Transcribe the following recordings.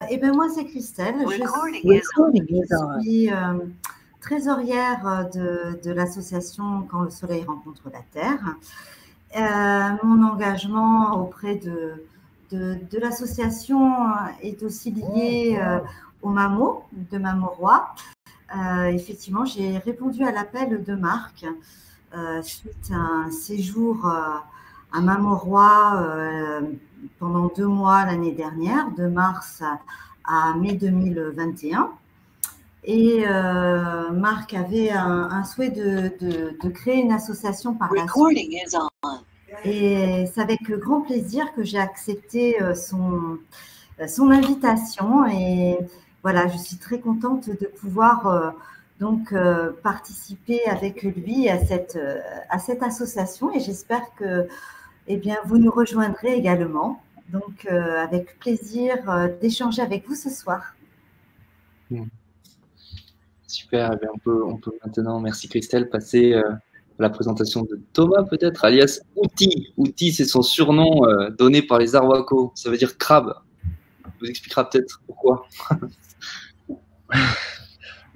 Eh bien, moi, c'est Christelle. Recording Je suis trésorière de l'association Quand le soleil rencontre la Terre. Mon engagement auprès de l'association est aussi lié au MAMO, de Mamoroi. Effectivement, j'ai répondu à l'appel de Marc suite à un séjour à Mamoroi pendant 2 mois l'année dernière, de mars à mai 2021. Et Marc avait un souhait de créer une association par la suite. Et c'est avec grand plaisir que j'ai accepté son invitation. Et voilà, je suis très contente de pouvoir participer avec lui à cette association. Et j'espère que vous nous rejoindrez également. Donc, avec plaisir d'échanger avec vous ce soir. Super, eh bien, on peut maintenant, merci Christelle, passer à la présentation de Thomas peut-être, alias Outi. Outi, c'est son surnom donné par les Arwako, ça veut dire crabe. On vous expliquera peut-être pourquoi. Ou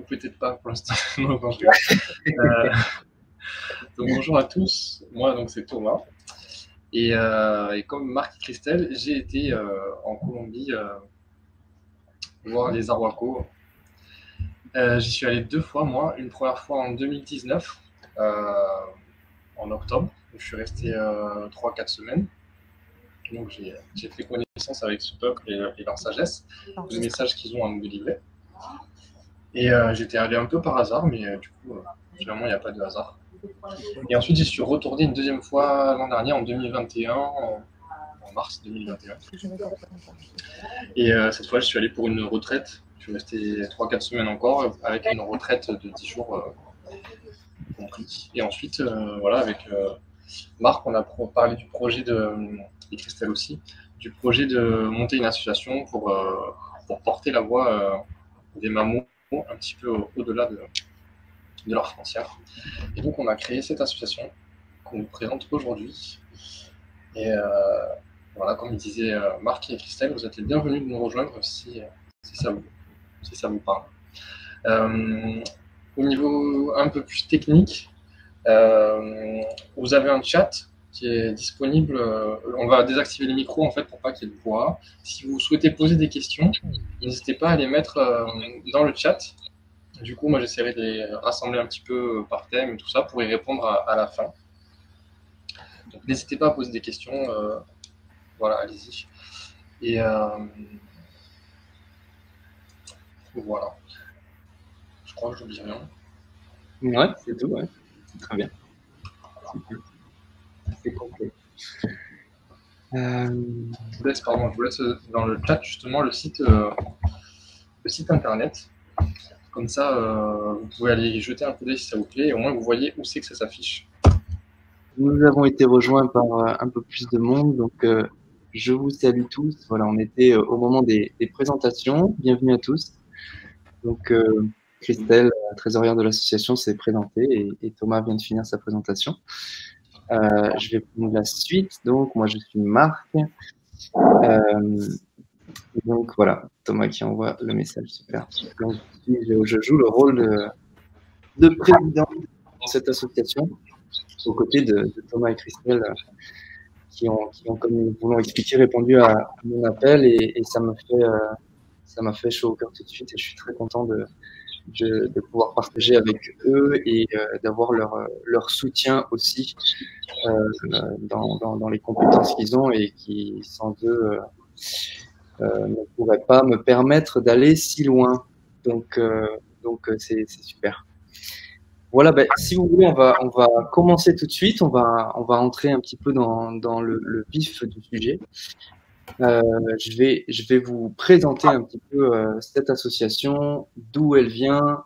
peut-être pas pour l'instant. Donc, bonjour à tous, moi donc c'est Thomas. Et comme Marc et Christelle, j'ai été en Colombie voir les Arwako. J'y suis allé 2 fois, moi. Une première fois en 2019, en octobre, où je suis resté 3-4 semaines. Donc j'ai fait connaissance avec ce peuple et leur sagesse, les messages qu'ils ont à nous délivrer. Et j'étais allé un peu par hasard, mais du coup, finalement, il n'y a pas de hasard. Et ensuite, j'y suis retourné une deuxième fois l'an dernier, en 2021, en mars 2021. Et cette fois, je suis allé pour une retraite. Je suis resté 3-4 semaines encore, avec une retraite de 10 jours compris. Et ensuite, voilà, avec Marc, on a parlé du projet et Christelle aussi, du projet de monter une association pour porter la voix des Mamos un petit peu au-delà de leurs frontières. Et donc, on a créé cette association qu'on vous présente aujourd'hui. Et voilà, comme disait Marc et Christelle, vous êtes les bienvenus de nous rejoindre si ça vous parle. Au niveau un peu plus technique, vous avez un chat qui est disponible. On va désactiver les micros en fait pour pas qu'il y ait de voix. Si vous souhaitez poser des questions, n'hésitez pas à les mettre dans le chat. Du coup, moi j'essaierai de les rassembler un petit peu par thème et tout ça pour y répondre à la fin. Donc n'hésitez pas à poser des questions. Voilà, allez-y. Et voilà. Je crois que j'oublie rien. Ouais, c'est tout, ouais. Très bien. C'est complet. Je vous laisse dans le chat justement le site internet. Comme ça, vous pouvez aller y jeter un coup d'œil si ça vous plaît, et au moins vous voyez où c'est que ça s'affiche. Nous avons été rejoints par un peu plus de monde, donc je vous salue tous. Voilà, on était au moment des présentations. Bienvenue à tous. Donc, Christelle, trésorière de l'association, s'est présentée et Thomas vient de finir sa présentation. Je vais prendre la suite. Donc, moi, je suis Marc. Donc, voilà, Thomas qui envoie le message. Super. Donc, je joue le rôle de président de cette association, aux côtés de Thomas et Christelle, qui ont, comme nous vous l'ont expliqué, répondu à mon appel et ça m'a fait chaud au cœur tout de suite et je suis très content de pouvoir partager avec eux et d'avoir leur soutien aussi dans les compétences qu'ils ont et qui, sans eux, ne pourraient pas me permettre d'aller si loin. Donc c'est super. Voilà, si vous voulez, on va commencer tout de suite. On va entrer un petit peu dans le vif du sujet. Je vais vous présenter un petit peu cette association, d'où elle vient,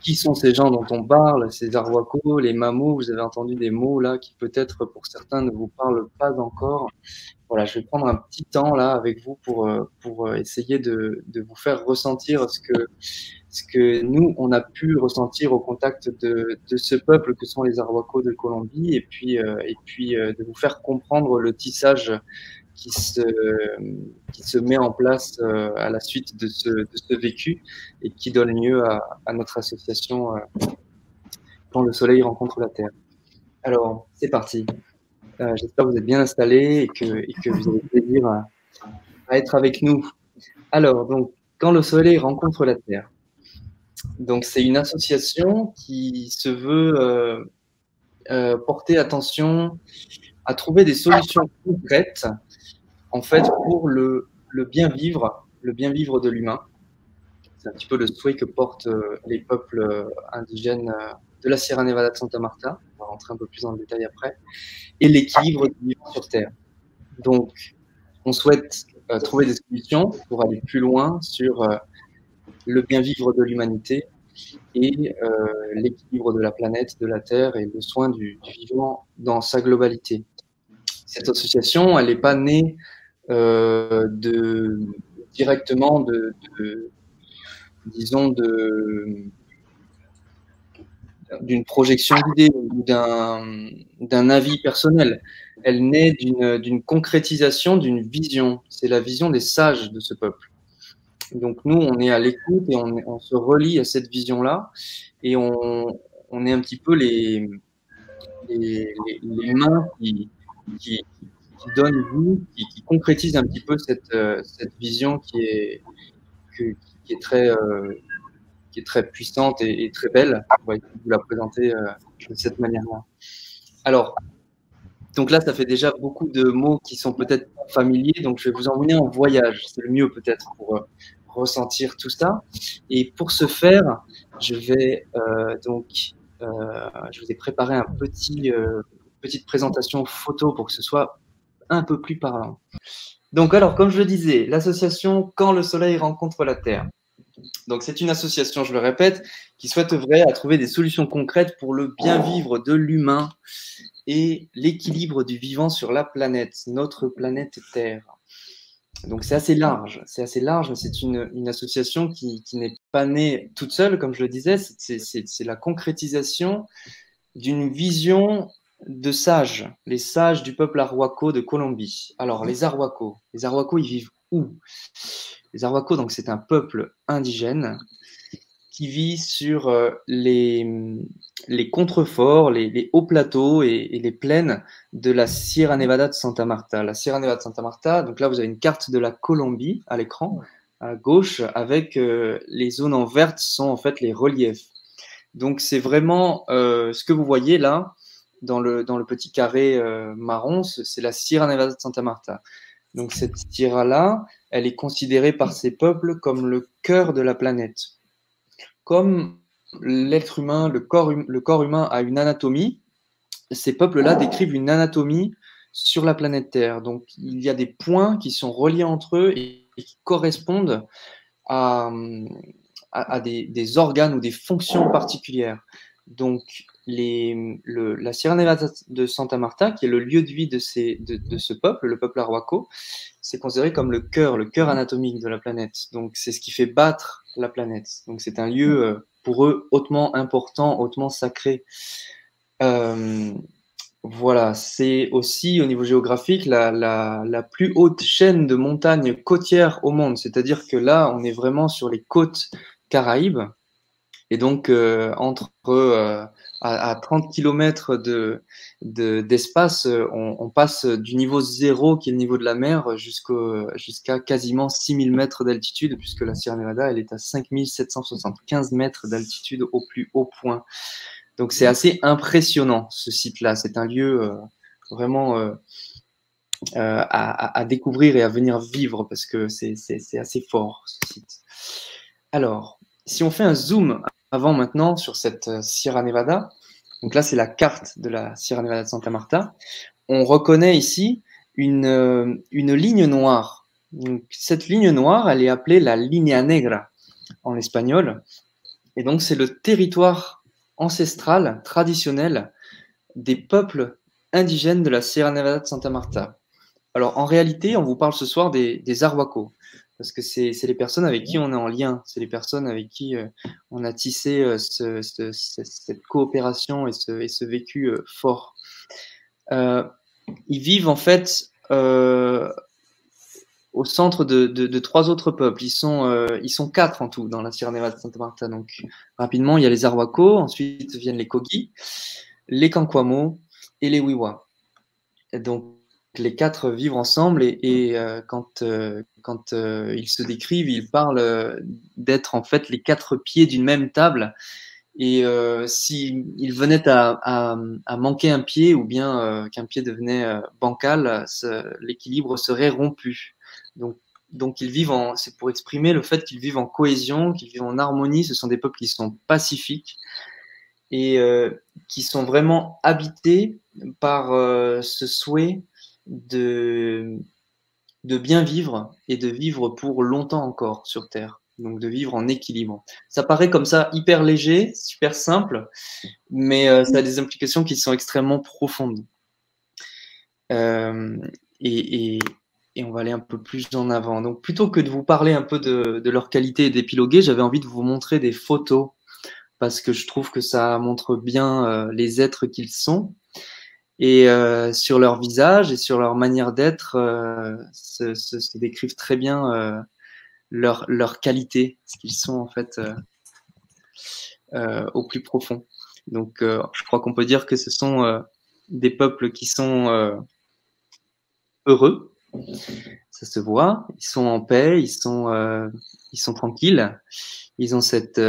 qui sont ces gens dont on parle, ces Arwako, les Mamos. Vous avez entendu des mots là qui peut-être pour certains ne vous parlent pas encore. Voilà, je vais prendre un petit temps là avec vous pour essayer de vous faire ressentir ce que nous, on a pu ressentir au contact de ce peuple que sont les Arwako de Colombie et puis de vous faire comprendre le tissage qui se met en place à la suite de ce vécu et qui donne lieu à notre association Quand le soleil rencontre la Terre. Alors, c'est parti. J'espère que vous êtes bien installés et que vous avez plaisir à être avec nous. Alors, donc, Quand le soleil rencontre la Terre. Donc, c'est une association qui se veut porter attention à trouver des solutions concrètes, en fait, pour le bien vivre de l'humain. C'est un petit peu le souhait que portent les peuples indigènes de la Sierra Nevada de Santa Marta. On va rentrer un peu plus dans le détail après. Et l'équilibre du vivant sur Terre. Donc, on souhaite trouver des solutions pour aller plus loin sur le bien vivre de l'humanité et l'équilibre de la planète, de la Terre et le soin du vivant dans sa globalité. Cette association, elle n'est pas née directement disons, d'une projection d'idées ou d'un avis personnel. Elle naît d'une concrétisation, d'une vision. C'est la vision des sages de ce peuple. Donc nous, on est à l'écoute et on se relie à cette vision-là et on est un petit peu les mains qui donnent vie, qui concrétisent un petit peu cette vision qui est très puissante et très belle. On va essayer de vous la présenter de cette manière-là. Alors, donc là, ça fait déjà beaucoup de mots qui sont peut-être familiers, donc je vais vous emmener en voyage. C'est le mieux peut-être pour ressentir tout ça. Et pour ce faire, je vous ai préparé petite présentation photo pour que ce soit un peu plus parlant. Donc alors, comme je le disais, l'association Quand le soleil rencontre la Terre. Donc c'est une association, je le répète, qui souhaite œuvrer à trouver des solutions concrètes pour le bien vivre de l'humain et l'équilibre du vivant sur la planète, notre planète Terre. Donc c'est assez large, mais c'est une association qui n'est pas née toute seule, comme je le disais, c'est la concrétisation d'une vision de sages, les sages du peuple Arhuaco de Colombie. Alors les Arhuaco, ils vivent où? Les Arhuaco, donc c'est un peuple indigène qui vit sur les contreforts, les hauts plateaux et les plaines de la Sierra Nevada de Santa Marta. La Sierra Nevada de Santa Marta, donc là vous avez une carte de la Colombie à l'écran, à gauche, avec les zones en vert sont en fait les reliefs. Donc c'est vraiment ce que vous voyez là, dans le petit carré marron, c'est la Sierra Nevada de Santa Marta. Donc cette Sierra-là, elle est considérée par ces peuples comme le cœur de la planète. Comme l'être humain, le corps humain a une anatomie, ces peuples-là décrivent une anatomie sur la planète Terre. Donc il y a des points qui sont reliés entre eux et qui correspondent à des organes ou des fonctions particulières. Donc la Sierra Nevada de Santa Marta, qui est le lieu de vie de ce peuple, le peuple Arhuaco, c'est considéré comme le cœur anatomique de la planète. Donc c'est ce qui fait battre la planète. Donc c'est un lieu pour eux hautement important, hautement sacré. Voilà, c'est aussi au niveau géographique la plus haute chaîne de montagnes côtières au monde. C'est-à-dire que là, on est vraiment sur les côtes Caraïbes. Et donc, à 30 km d'espace, on passe du niveau 0, qui est le niveau de la mer, jusqu'à quasiment 6000 mètres d'altitude, puisque la Sierra Nevada, elle est à 5775 mètres d'altitude au plus haut point. Donc, c'est assez impressionnant, ce site-là. C'est un lieu vraiment à découvrir et à venir vivre, parce que c'est assez fort, ce site. Alors, si on fait un zoom avant maintenant sur cette Sierra Nevada, donc là c'est la carte de la Sierra Nevada de Santa Marta, on reconnaît ici une ligne noire. Donc, cette ligne noire, elle est appelée la Línea Negra en espagnol, et donc c'est le territoire ancestral, traditionnel des peuples indigènes de la Sierra Nevada de Santa Marta. Alors en réalité, on vous parle ce soir des Arhuaco, parce que c'est les personnes avec qui on est en lien, c'est les personnes avec qui on a tissé cette coopération et ce vécu fort. Ils vivent en fait au centre de 3 autres peuples. Ils sont 4 en tout dans la Sierra Nevada de Santa Marta. Donc, rapidement, il y a les Arhuaco, ensuite viennent les Kogi, les Kankwamo et les Wiwa. Et donc, les 4 vivent ensemble et quand ils se décrivent, ils parlent d'être en fait les 4 pieds d'une même table. Et s'ils venaient à manquer un pied ou bien qu'un pied devenait bancal, l'équilibre serait rompu. Donc ils vivent c'est pour exprimer le fait qu'ils vivent en cohésion, qu'ils vivent en harmonie. Ce sont des peuples qui sont pacifiques et qui sont vraiment habités par ce souhait de bien vivre et de vivre pour longtemps encore sur Terre. Donc de vivre en équilibre. Ça paraît comme ça hyper léger, super simple, mais ça a des implications qui sont extrêmement profondes. Et on va aller un peu plus en avant. Donc plutôt que de vous parler un peu de leur qualité et d'épiloguer, j'avais envie de vous montrer des photos parce que je trouve que ça montre bien les êtres qu'ils sont. Et sur leur visage et sur leur manière d'être se décrivent très bien leur qualité, ce qu'ils sont en fait au plus profond. Donc, je crois qu'on peut dire que ce sont des peuples qui sont heureux, ça se voit, ils sont en paix, ils sont tranquilles, ils ont cette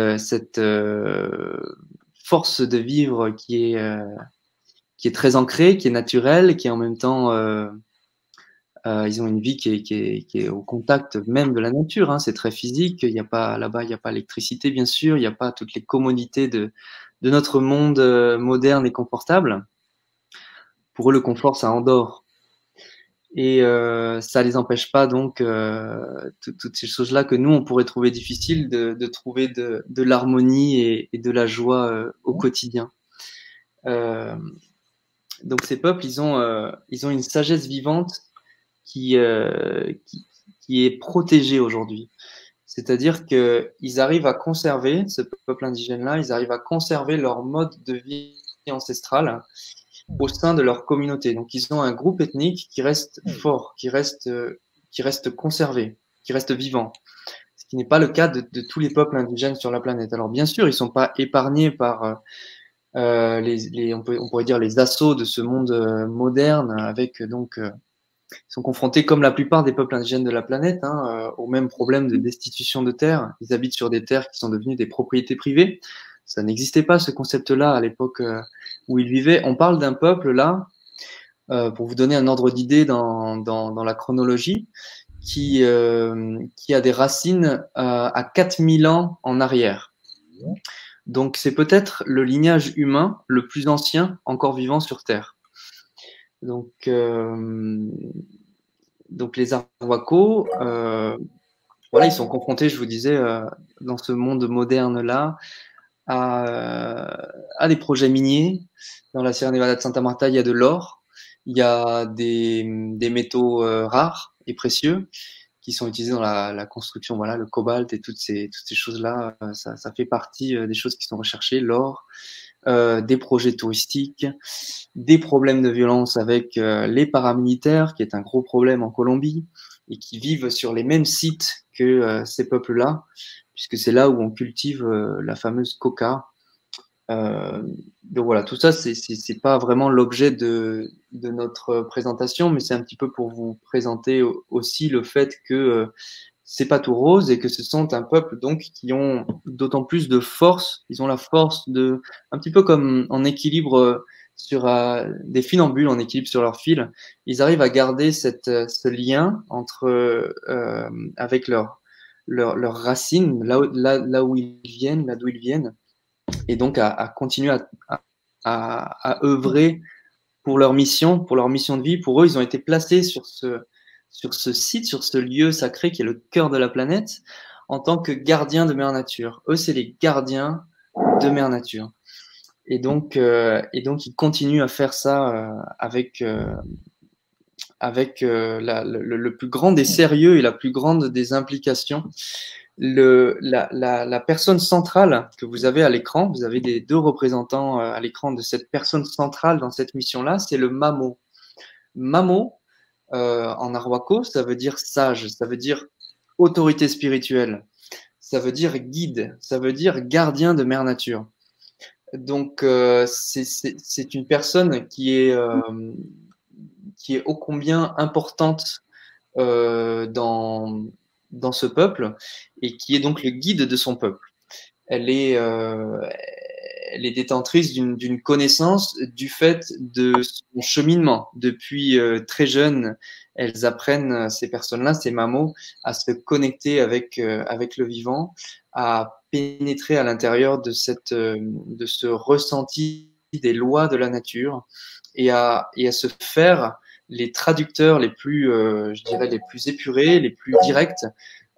force de vivre qui est très ancrée, qui est naturelle, qui est en même temps ils ont une vie qui est au contact même de la nature. Hein. C'est très physique. Il n'y a pas là-bas, il n'y a pas l'électricité, bien sûr. Il n'y a pas toutes les commodités de notre monde moderne et confortable. Pour eux, le confort, ça endort. Et ça les empêche pas donc toutes ces choses-là que nous on pourrait trouver difficiles de trouver de l'harmonie et de la joie au quotidien. Donc ces peuples, ils ont une sagesse vivante qui est protégé aujourd'hui. C'est-à-dire qu'ils arrivent à conserver, ce peuple indigène-là, ils arrivent à conserver leur mode de vie ancestral au sein de leur communauté. Donc, ils ont un groupe ethnique qui reste fort, qui reste conservé, qui reste vivant. Ce qui n'est pas le cas de tous les peuples indigènes sur la planète. Alors, bien sûr, ils ne sont pas épargnés par on pourrait dire les assauts de ce monde moderne avec donc ils sont confrontés, comme la plupart des peuples indigènes de la planète, au même problème de destitution de terres. Ils habitent sur des terres qui sont devenues des propriétés privées. Ça n'existait pas, ce concept-là, à l'époque où ils vivaient. On parle d'un peuple, là, pour vous donner un ordre d'idée dans la chronologie, qui a des racines à 4000 ans en arrière. Donc, c'est peut-être le lignage humain le plus ancien encore vivant sur Terre. Donc les Arhuaco, voilà, ils sont confrontés, je vous disais, dans ce monde moderne-là, à des projets miniers. Dans la Sierra Nevada de Santa Marta, il y a de l'or, il y a des métaux rares et précieux qui sont utilisés dans la construction, voilà, le cobalt et toutes ces choses-là, ça fait partie des choses qui sont recherchées, l'or. Des projets touristiques, des problèmes de violence avec les paramilitaires, qui est un gros problème en Colombie, et qui vivent sur les mêmes sites que ces peuples-là, puisque c'est là où on cultive la fameuse coca. Donc voilà, tout ça, c'est pas vraiment l'objet de notre présentation, mais c'est un petit peu pour vous présenter aussi le fait que c'est pas tout rose et que ce sont un peuple donc qui ont d'autant plus de force. Ils ont la force de, un petit peu comme en équilibre sur des funambules en équilibre sur leur fil. Ils arrivent à garder ce lien entre avec leurs racines, là où ils viennent, là d'où ils viennent, et donc à continuer à œuvrer pour leur mission de vie. Pour eux, ils ont été placés sur ce site, sur ce lieu sacré qui est le cœur de la planète, en tant que gardiens de Mère Nature. Eux, c'est les gardiens de Mère Nature. Et donc ils continuent à faire ça avec le plus grand des sérieux et la plus grande des implications. La personne centrale que vous avez à l'écran, vous avez des 2 représentants à l'écran de cette personne centrale dans cette mission-là, c'est le Mamo. Mamo, en arwako, ça veut dire sage, ça veut dire autorité spirituelle, ça veut dire guide, ça veut dire gardien de Mère Nature. Donc, c'est une personne qui est ô combien importante dans ce peuple et qui est donc le guide de son peuple. Elle est détentrice d'une connaissance du fait de son cheminement. Depuis très jeune, elles apprennent, ces personnes-là, ces mamos, à se connecter avec le vivant, à pénétrer à l'intérieur de ce ressenti des lois de la nature et à se faire les traducteurs les plus, je dirais, les plus épurés, les plus directs,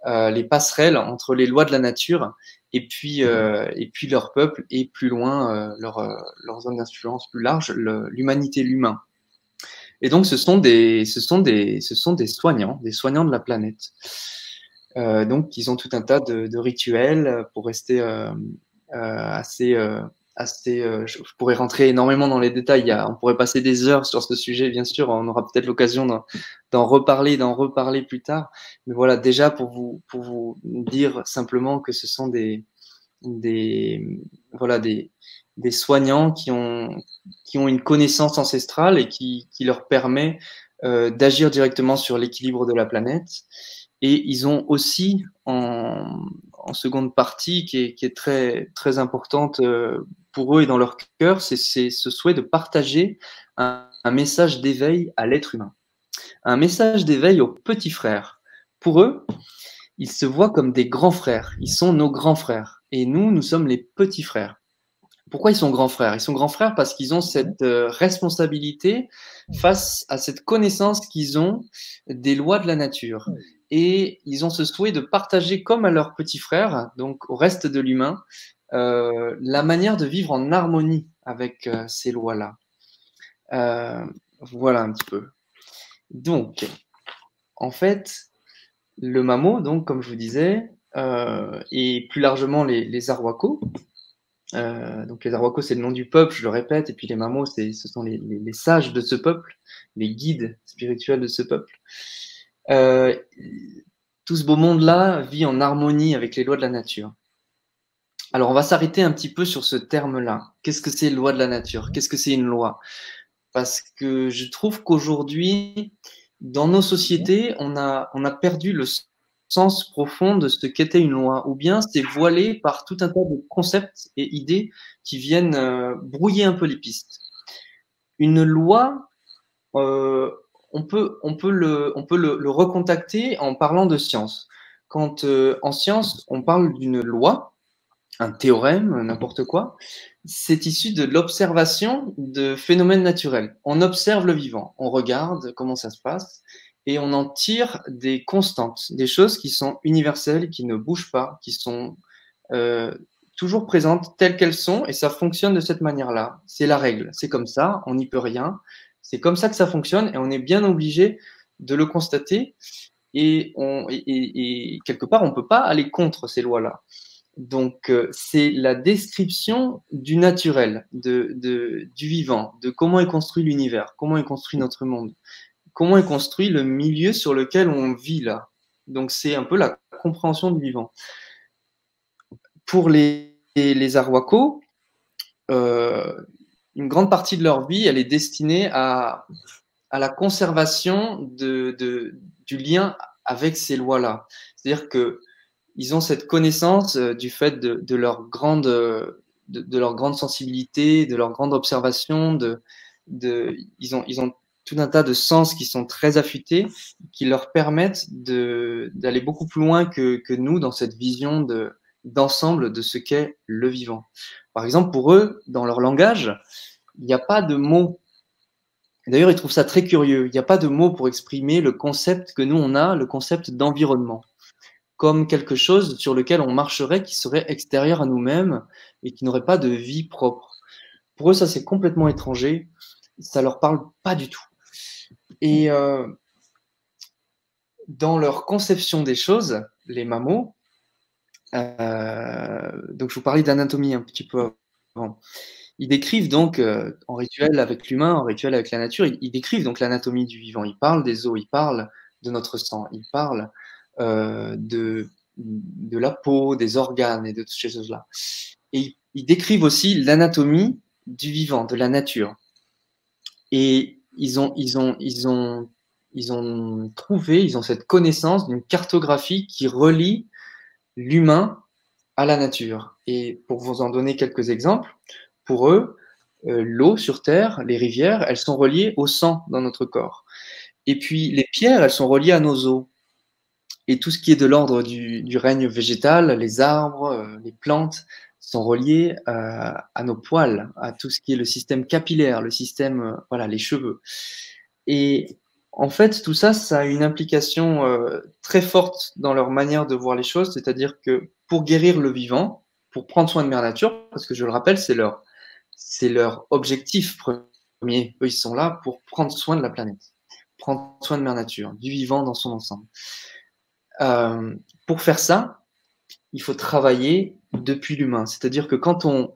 les passerelles entre les lois de la nature et puis leur peuple et plus loin leur zone d'influence plus large, l'humanité, l'humain. Et donc ce sont des soignants de la planète. Donc ils ont tout un tas de rituels pour rester assez je pourrais rentrer énormément dans les détails. On pourrait passer des heures sur ce sujet, bien sûr. On aura peut-être l'occasion d'en reparler plus tard. Mais voilà, déjà pour vous dire simplement que ce sont des soignants qui ont une connaissance ancestrale et qui leur permet d'agir directement sur l'équilibre de la planète. Et ils ont aussi en seconde partie qui est très très importante pour eux et dans leur cœur, c'est ce souhait de partager un message d'éveil à l'être humain, un message d'éveil aux petits frères. Pour eux, ils se voient comme des grands frères. Ils sont nos grands frères. Et nous sommes les petits frères. Pourquoi ils sont grands frères? Ils sont grands frères parce qu'ils ont cette responsabilité face à cette connaissance qu'ils ont des lois de la nature. Et ils ont ce souhait de partager comme à leurs petits frères, donc au reste de l'humain, la manière de vivre en harmonie avec ces lois-là. Voilà un petit peu. Donc, en fait, le mamo, donc, comme je vous disais, et plus largement les arwako. Donc les arwako, c'est le nom du peuple, je le répète, et puis les mamos, ce sont les sages de ce peuple, les guides spirituels de ce peuple. Tout ce beau monde-là vit en harmonie avec les lois de la nature. Alors on va s'arrêter un petit peu sur ce terme-là. Qu'est-ce que c'est loi de la nature? Qu'est-ce que c'est une loi? Parce que je trouve qu'aujourd'hui, dans nos sociétés, on a perdu le sens profond de ce qu'était une loi, ou bien c'est voilé par tout un tas de concepts et idées qui viennent brouiller un peu les pistes. Une loi, on peut le recontacter en parlant de science. Quand en science, on parle d'une loi, un théorème, n'importe quoi, c'est issu de l'observation de phénomènes naturels. On observe le vivant, on regarde comment ça se passe et on en tire des constantes, des choses qui sont universelles, qui ne bougent pas, qui sont toujours présentes telles qu'elles sont et ça fonctionne de cette manière-là. C'est la règle, c'est comme ça, on n'y peut rien. C'est comme ça que ça fonctionne et on est bien obligé de le constater et quelque part, on ne peut pas aller contre ces lois-là. Donc, c'est la description du naturel, du vivant, de comment est construit l'univers, comment est construit notre monde, comment est construit le milieu sur lequel on vit là. Donc, c'est un peu la compréhension du vivant. Pour les arwako, une grande partie de leur vie, elle est destinée à la conservation du lien avec ces lois-là. C'est-à-dire que ils ont cette connaissance du fait de leur grande sensibilité, de leur grande observation, ils ont tout un tas de sens qui sont très affûtés, qui leur permettent d'aller beaucoup plus loin que nous dans cette vision d'ensemble de ce qu'est le vivant. Par exemple, pour eux, dans leur langage, il n'y a pas de mots. D'ailleurs, ils trouvent ça très curieux. Il n'y a pas de mots pour exprimer le concept que nous, on a, le concept d'environnement, comme quelque chose sur lequel on marcherait, qui serait extérieur à nous-mêmes et qui n'aurait pas de vie propre. Pour eux, ça, c'est complètement étranger. Ça leur parle pas du tout. Et dans leur conception des choses, les mamos, donc je vous parlais d'anatomie un petit peu avant, Ils décrivent donc, en rituel avec l'humain, en rituel avec la nature, ils décrivent donc l'anatomie du vivant. Ils parlent des os, ils parlent de notre sang, ils parlent de la peau, des organes et de toutes ces choses-là. Et ils décrivent aussi l'anatomie du vivant, de la nature. Et ils ont trouvé, ils ont cette connaissance d'une cartographie qui relie l'humain à la nature. Et pour vous en donner quelques exemples, pour eux, l'eau sur Terre, les rivières, elles sont reliées au sang dans notre corps. Et puis les pierres, elles sont reliées à nos os. Et tout ce qui est de l'ordre du règne végétal, les arbres, les plantes, sont reliés à nos poils, à tout ce qui est le système capillaire, le système, voilà, les cheveux. Et en fait, tout ça, ça a une implication très forte dans leur manière de voir les choses, c'est-à-dire que pour guérir le vivant, pour prendre soin de Mère Nature, parce que je le rappelle, c'est leur objectif premier. Eux, ils sont là pour prendre soin de la planète, prendre soin de Mère Nature, du vivant dans son ensemble. Pour faire ça, il faut travailler depuis l'humain. C'est-à-dire que quand on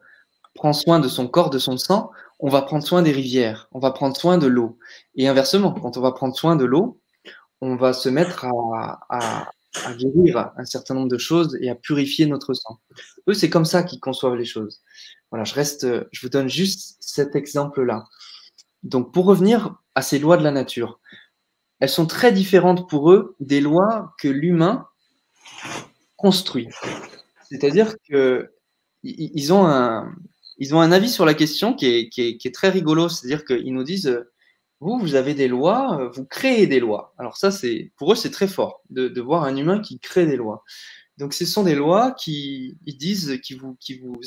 prend soin de son corps, de son sang, on va prendre soin des rivières, on va prendre soin de l'eau. Et inversement, quand on va prendre soin de l'eau, on va se mettre à guérir un certain nombre de choses et à purifier notre sang. Eux, c'est comme ça qu'ils conçoivent les choses. Voilà, je vous donne juste cet exemple-là. Donc, pour revenir à ces lois de la nature, elles sont très différentes pour eux des lois que l'humain construit. C'est-à-dire qu'ils ont un avis sur la question qui est très rigolo. C'est-à-dire qu'ils nous disent, vous avez des lois, vous créez des lois. Alors ça, pour eux, c'est très fort de voir un humain qui crée des lois. Donc ce sont des lois qui vous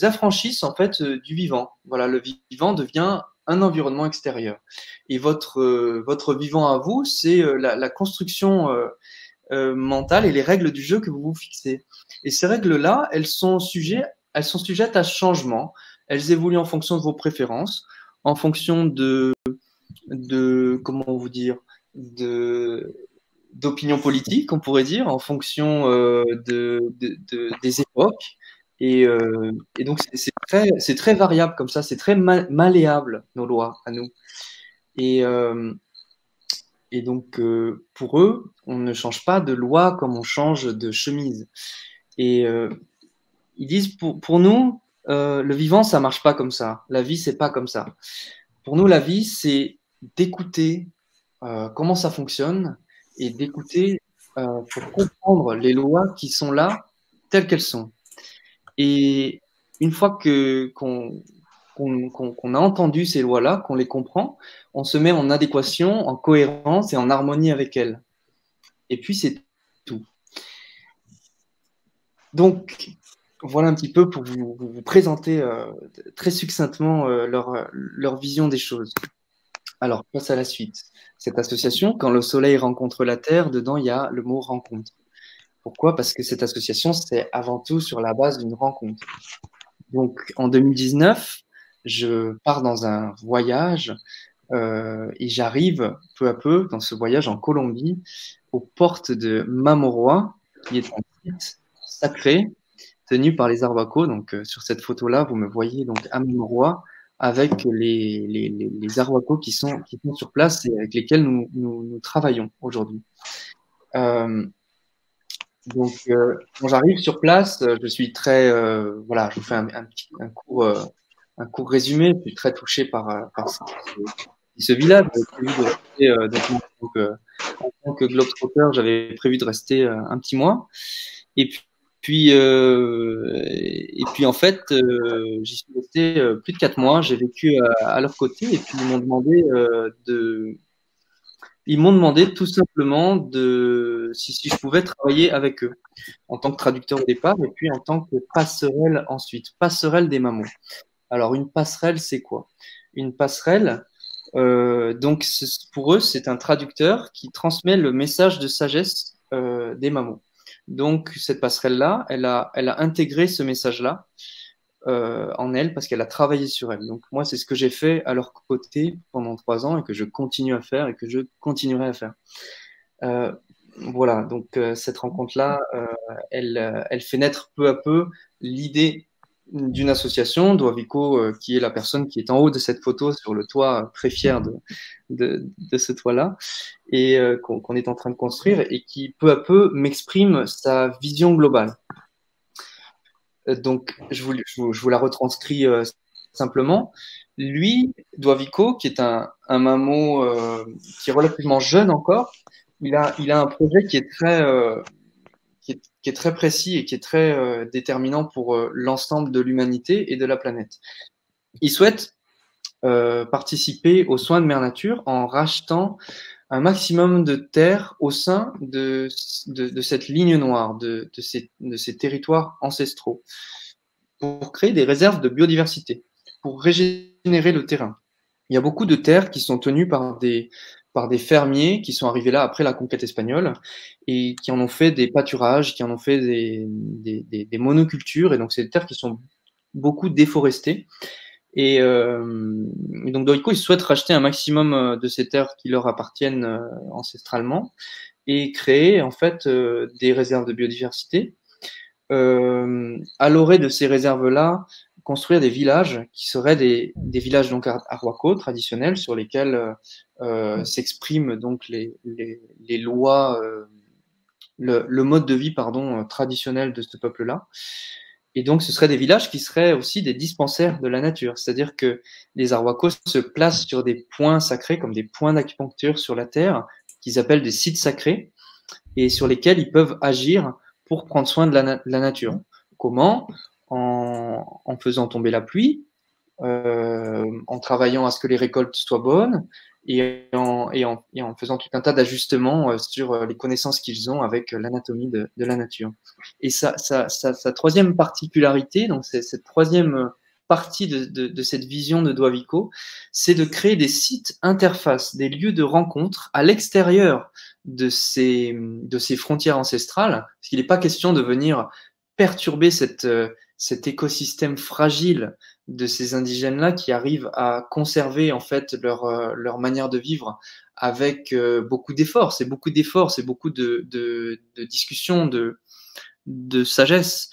affranchissent en fait du vivant. Voilà, le vivant devient un environnement extérieur. Et votre vivant à vous, c'est la construction mentale et les règles du jeu que vous vous fixez. Et ces règles-là, elles sont sujettes à changement. Elles évoluent en fonction de vos préférences, en fonction de comment vous dire, d'opinions politiques, on pourrait dire, en fonction des époques. Et donc, c'est très variable comme ça, c'est très malléable, nos lois à nous. Et donc, pour eux, on ne change pas de loi comme on change de chemise. Et ils disent, pour nous, le vivant, ça marche pas comme ça. La vie, c'est pas comme ça. Pour nous, la vie, c'est d'écouter comment ça fonctionne et d'écouter pour comprendre les lois qui sont là, telles qu'elles sont. Et une fois qu'on a entendu ces lois-là, qu'on les comprend, on se met en adéquation, en cohérence et en harmonie avec elles. Et puis, c'est tout. Donc, voilà un petit peu pour vous présenter très succinctement leur vision des choses. Alors, passe à la suite. Cette association, quand le soleil rencontre la Terre, dedans, il y a le mot rencontre. Pourquoi? Parce que cette association, c'est avant tout sur la base d'une rencontre. Donc, en 2019, je pars dans un voyage et j'arrive peu à peu dans ce voyage en Colombie, aux portes de Mamorroa, qui est un site sacré tenu par les Arhuacos. Donc, sur cette photo-là, vous me voyez donc à Mamorroa avec les Arhuacos qui sont sur place et avec lesquels nous travaillons aujourd'hui. Donc, quand j'arrive sur place, je suis très, voilà, je vous fais un court résumé. Je suis très touché par ce village. En tant que globetrotter, j'avais prévu de rester un petit mois. Et puis en fait, j'y suis resté plus de 4 mois. J'ai vécu à leur côté et puis ils m'ont demandé tout simplement si je pouvais travailler avec eux en tant que traducteur au départ et puis en tant que passerelle ensuite, passerelle des mammons. Alors une passerelle, c'est quoi? Une passerelle, donc pour eux, c'est un traducteur qui transmet le message de sagesse des mammons. Donc cette passerelle-là, elle a intégré ce message-là en elle parce qu'elle a travaillé sur elle. Donc moi, c'est ce que j'ai fait à leur côté pendant 3 ans et que je continue à faire et que je continuerai à faire. Voilà, donc cette rencontre-là, elle fait naître peu à peu l'idée d'une association, Doavico, qui est la personne qui est en haut de cette photo sur le toit, très fier de ce toit-là, et qu'on est en train de construire, et qui peu à peu m'exprime sa vision globale. Donc, je vous la retranscris simplement. Lui, Doavico, qui est un mamo qui est relativement jeune encore, il a un projet qui est très précis et qui est très déterminant pour l'ensemble de l'humanité et de la planète. Il souhaite participer aux soins de Mère Nature en rachetant un maximum de terre au sein de cette ligne noire, de ces territoires ancestraux, pour créer des réserves de biodiversité, pour régénérer le terrain. Il y a beaucoup de terres qui sont tenues par des fermiers qui sont arrivés là après la conquête espagnole et qui en ont fait des pâturages, qui en ont fait des monocultures. Et donc, c'est des terres qui sont beaucoup déforestées. Et donc, Doico, ils souhaitent racheter un maximum de ces terres qui leur appartiennent ancestralement et créer en fait des réserves de biodiversité. À l'orée de ces réserves-là, construire des villages qui seraient des villages donc arhuaco traditionnels sur lesquels s'expriment donc les lois, le mode de vie traditionnel de ce peuple-là. Et donc, ce seraient des villages qui seraient aussi des dispensaires de la nature. C'est-à-dire que les arhuacos se placent sur des points sacrés, comme des points d'acupuncture sur la terre, qu'ils appellent des sites sacrés, et sur lesquels ils peuvent agir pour prendre soin de la nature. Comment? En faisant tomber la pluie, en travaillant à ce que les récoltes soient bonnes, et en faisant tout un tas d'ajustements sur les connaissances qu'ils ont avec l'anatomie de la nature. Et sa troisième particularité, donc cette troisième partie de cette vision de Doavico, c'est de créer des sites interfaces, des lieux de rencontre à l'extérieur de ces frontières ancestrales, parce qu'il n'est pas question de venir perturber cet écosystème fragile de ces indigènes-là qui arrivent à conserver en fait leur manière de vivre avec beaucoup d'efforts. C'est beaucoup d'efforts, c'est beaucoup de discussions, de sagesse.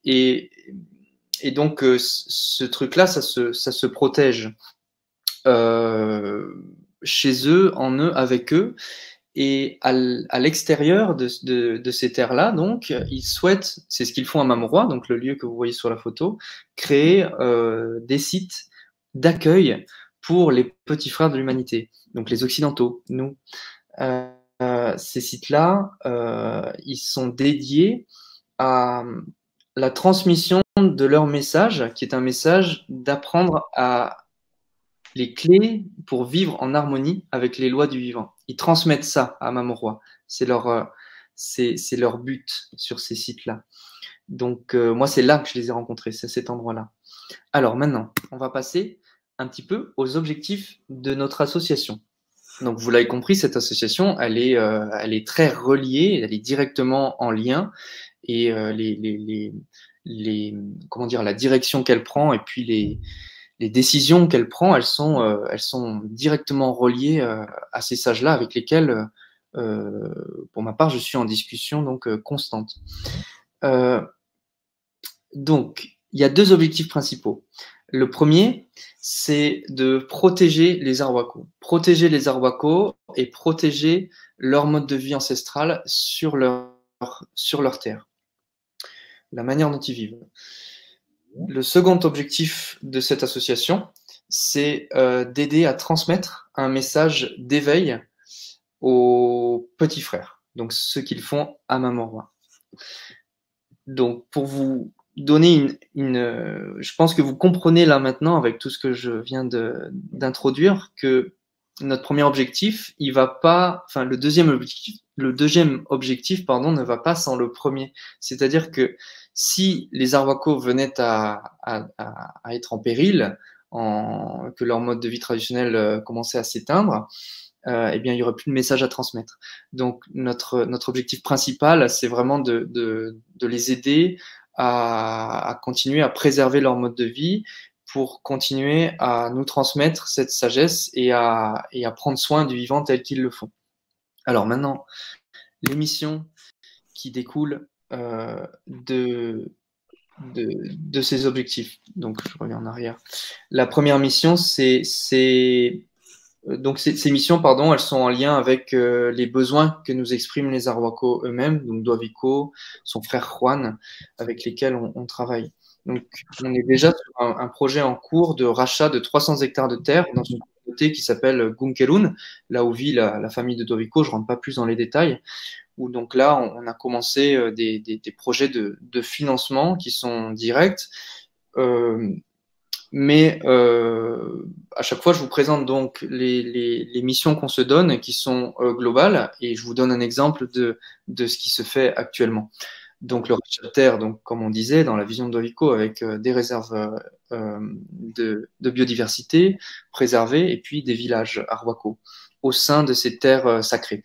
Et donc, ce truc-là, ça se protège chez eux, en eux, avec eux. Et à l'extérieur de ces terres-là, donc, ils souhaitent, c'est ce qu'ils font à Mamoroi, donc le lieu que vous voyez sur la photo, créer des sites d'accueil pour les petits frères de l'humanité, donc les Occidentaux, nous. Ces sites-là, ils sont dédiés à la transmission de leur message, qui est un message d'apprendre à les clés pour vivre en harmonie avec les lois du vivant. Ils transmettent ça à Mamoroi. C'est leur but sur ces sites-là. Donc, moi, c'est là que je les ai rencontrés, c'est cet endroit-là. Alors, maintenant, on va passer un petit peu aux objectifs de notre association. Donc, vous l'avez compris, cette association, elle est très reliée, elle est directement en lien. Et comment dire, la direction qu'elle prend et puis les décisions qu'elle prend, elles sont directement reliées à ces sages-là avec lesquels, pour ma part, je suis en discussion donc constante. Donc, il y a deux objectifs principaux. Le premier, c'est de protéger les arhuacos. Protéger les arhuacos et protéger leur mode de vie ancestral sur leur terre, la manière dont ils vivent. Le second objectif de cette association, c'est d'aider à transmettre un message d'éveil aux petits frères, donc ce qu'ils font à Mamoroi. Donc, pour vous donner je pense que vous comprenez là maintenant, avec tout ce que je viens d'introduire, que notre premier objectif, il va pas, enfin le deuxième objectif, ne va pas sans le premier. C'est-à-dire que si les arhuacos venaient à être en péril, que leur mode de vie traditionnel commençait à s'éteindre, eh bien, il n'y aurait plus de message à transmettre. Donc, notre objectif principal, c'est vraiment de les aider à continuer à préserver leur mode de vie pour continuer à nous transmettre cette sagesse et à prendre soin du vivant tel qu'ils le font. Alors maintenant, les missions qui découlent de de ces objectifs. Donc, je reviens en arrière. La première mission, donc ces missions, pardon, elles sont en lien avec les besoins que nous expriment les Arhuaco eux-mêmes, donc Doavico, son frère Juan, avec lesquels on travaille. Donc, on est déjà sur un projet en cours de rachat de 300 hectares de terre dans une communauté qui s'appelle Gunkelun, là où vit la famille de Doavico. Je rentre pas plus dans les détails. Où donc là, on a commencé des projets de financement qui sont directs. Mais à chaque fois, je vous présente donc les missions qu'on se donne qui sont globales, et je vous donne un exemple de ce qui se fait actuellement. Donc le rachat de terre, donc comme on disait dans la vision de Dovico, avec des réserves de biodiversité préservées et puis des villages arhuaco au sein de ces terres sacrées.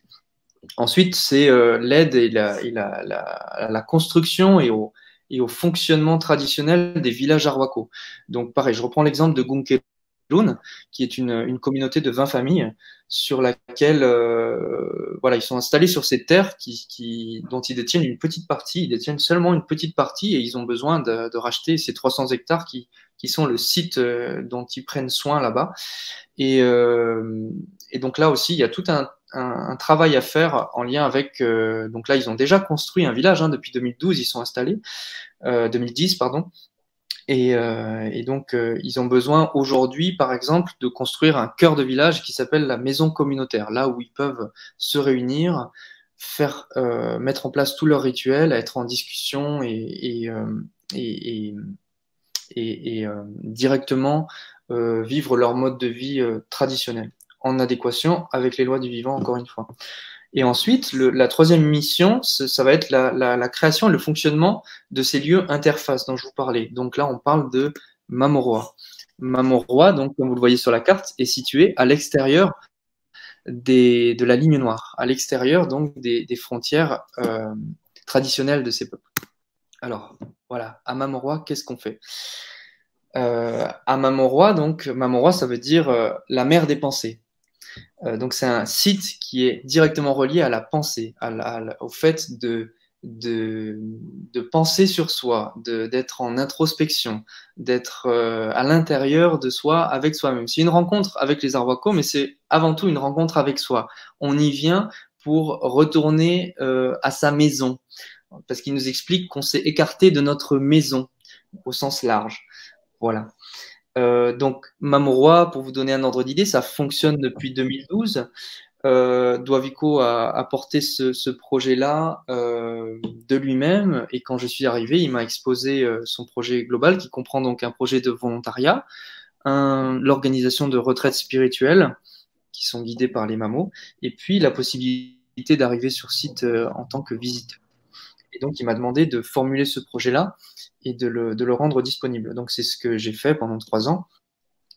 Ensuite, c'est l'aide et la construction et au fonctionnement traditionnel des villages arhuaco. Donc, pareil, je reprends l'exemple de Gunkelun, qui est une communauté de 20 familles sur laquelle voilà, ils sont installés sur ces terres dont ils détiennent une petite partie. Ils détiennent seulement une petite partie et ils ont besoin de racheter ces 300 hectares qui sont le site dont ils prennent soin là-bas. Et donc là aussi, il y a tout un travail à faire en lien avec. Donc là, ils ont déjà construit un village depuis 2012, ils sont installés, 2010, pardon. Et donc, ils ont besoin aujourd'hui, par exemple, de construire un cœur de village qui s'appelle la maison communautaire, là où ils peuvent se réunir, mettre en place tous leurs rituels, être en discussion et directement vivre leur mode de vie traditionnel, en adéquation avec les lois du vivant, encore une fois. Et ensuite, la troisième mission, ça va être la création et le fonctionnement de ces lieux interfaces dont je vous parlais. Donc là, on parle de Mamorua. Mamorua, donc, comme vous le voyez sur la carte, est situé à l'extérieur de la ligne noire, à l'extérieur donc des frontières traditionnelles de ces peuples. Alors, voilà, à Mamorua, qu'est-ce qu'on fait à Mamorua, donc Mamorua, ça veut dire la mer des pensées. Donc c'est un site qui est directement relié à la pensée, au fait de penser sur soi, d'être en introspection, d'être à l'intérieur de soi, avec soi-même. C'est une rencontre avec les Arhuaco, mais c'est avant tout une rencontre avec soi. On y vient pour retourner à sa maison, parce qu'il nous explique qu'on s'est écarté de notre maison au sens large. Voilà. Donc, Mamorua, pour vous donner un ordre d'idée, ça fonctionne depuis 2012. Doavico a porté ce projet-là de lui-même, et quand je suis arrivé, il m'a exposé son projet global qui comprend donc un projet de volontariat, l'organisation de retraites spirituelles qui sont guidées par les mamos, et puis la possibilité d'arriver sur site en tant que visiteur. Et donc, il m'a demandé de formuler ce projet-là et de le rendre disponible. Donc, c'est ce que j'ai fait pendant 3 ans.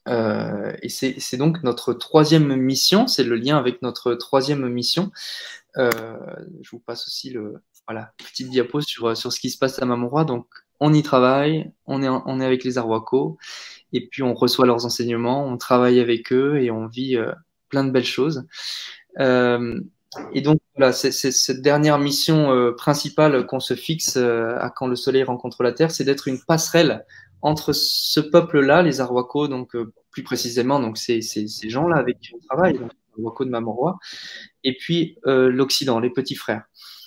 Et c'est donc notre troisième mission, c'est le lien avec notre troisième mission. Je vous passe aussi petite diapo sur ce qui se passe à Mamorua. Donc, on y travaille, on est avec les Arhuaco, et puis on reçoit leurs enseignements, on travaille avec eux et on vit plein de belles choses. Et donc, voilà, c'est cette dernière mission principale qu'on se fixe à quand le soleil rencontre la terre, c'est d'être une passerelle entre ce peuple-là, les Arhuaco, donc plus précisément, donc ces gens-là avec qui on travaille, donc les Arhuaco de Mamorua, et puis l'Occident, les petits frères.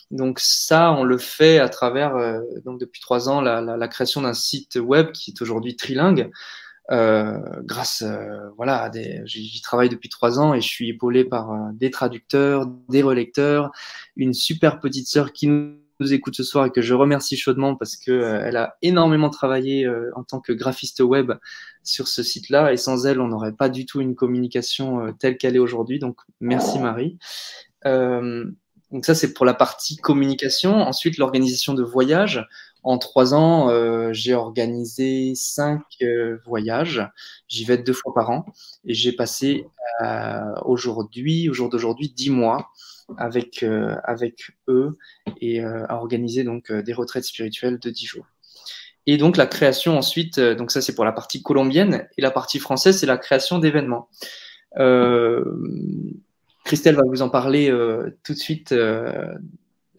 Donc ça, on le fait à travers, donc depuis 3 ans, la création d'un site web qui est aujourd'hui trilingue. Grâce voilà, j'y travaille depuis 3 ans et je suis épaulé par des traducteurs, des relecteurs, une super petite sœur qui nous écoute ce soir et que je remercie chaudement parce que elle a énormément travaillé en tant que graphiste web sur ce site-là, et sans elle, on n'aurait pas du tout une communication telle qu'elle est aujourd'hui. Donc merci Marie. Donc ça, c'est pour la partie communication. Ensuite, l'organisation de voyages. En 3 ans, j'ai organisé 5 voyages. J'y vais 2 fois par an. Et j'ai passé au jour d'aujourd'hui, 10 mois avec eux et à organiser donc des retraites spirituelles de 10 jours. Et donc la création ensuite, donc ça c'est pour la partie colombienne, et la partie française, c'est la création d'événements. Christelle va vous en parler tout de suite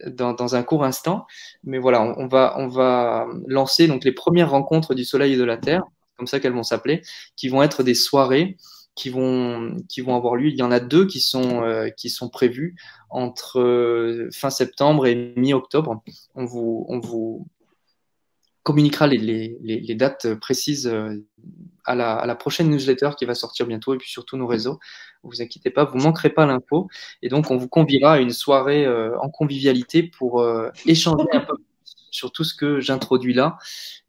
dans un court instant. Mais voilà, on va lancer donc les premières rencontres du Soleil et de la Terre, comme ça qu'elles vont s'appeler, qui vont être des soirées qui vont avoir lieu. Il y en a 2 qui sont prévues entre fin septembre et mi-octobre. On vous communiquera les dates précises à la prochaine newsletter qui va sortir bientôt, et puis sur tous nos réseaux. Ne vous inquiétez pas, vous ne manquerez pas l'info. Et donc, on vous conviera à une soirée en convivialité pour échanger un peu sur tout ce que j'introduis là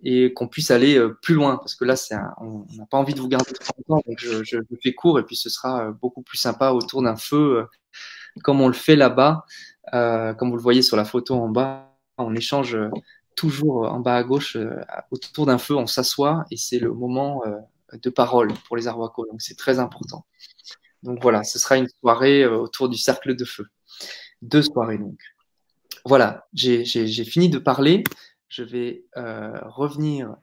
et qu'on puisse aller plus loin. Parce que là, on n'a pas envie de vous garder trop longtemps, donc je fais court, et puis ce sera beaucoup plus sympa autour d'un feu, comme on le fait là-bas. Comme vous le voyez sur la photo en bas, on échange toujours en bas à gauche, autour d'un feu, on s'assoit, et c'est le moment de parole pour les Arhuacos. Donc, c'est très important. Donc, voilà, ce sera une soirée autour du cercle de feu. 2 soirées, donc. Voilà, j'ai fini de parler. Je vais revenir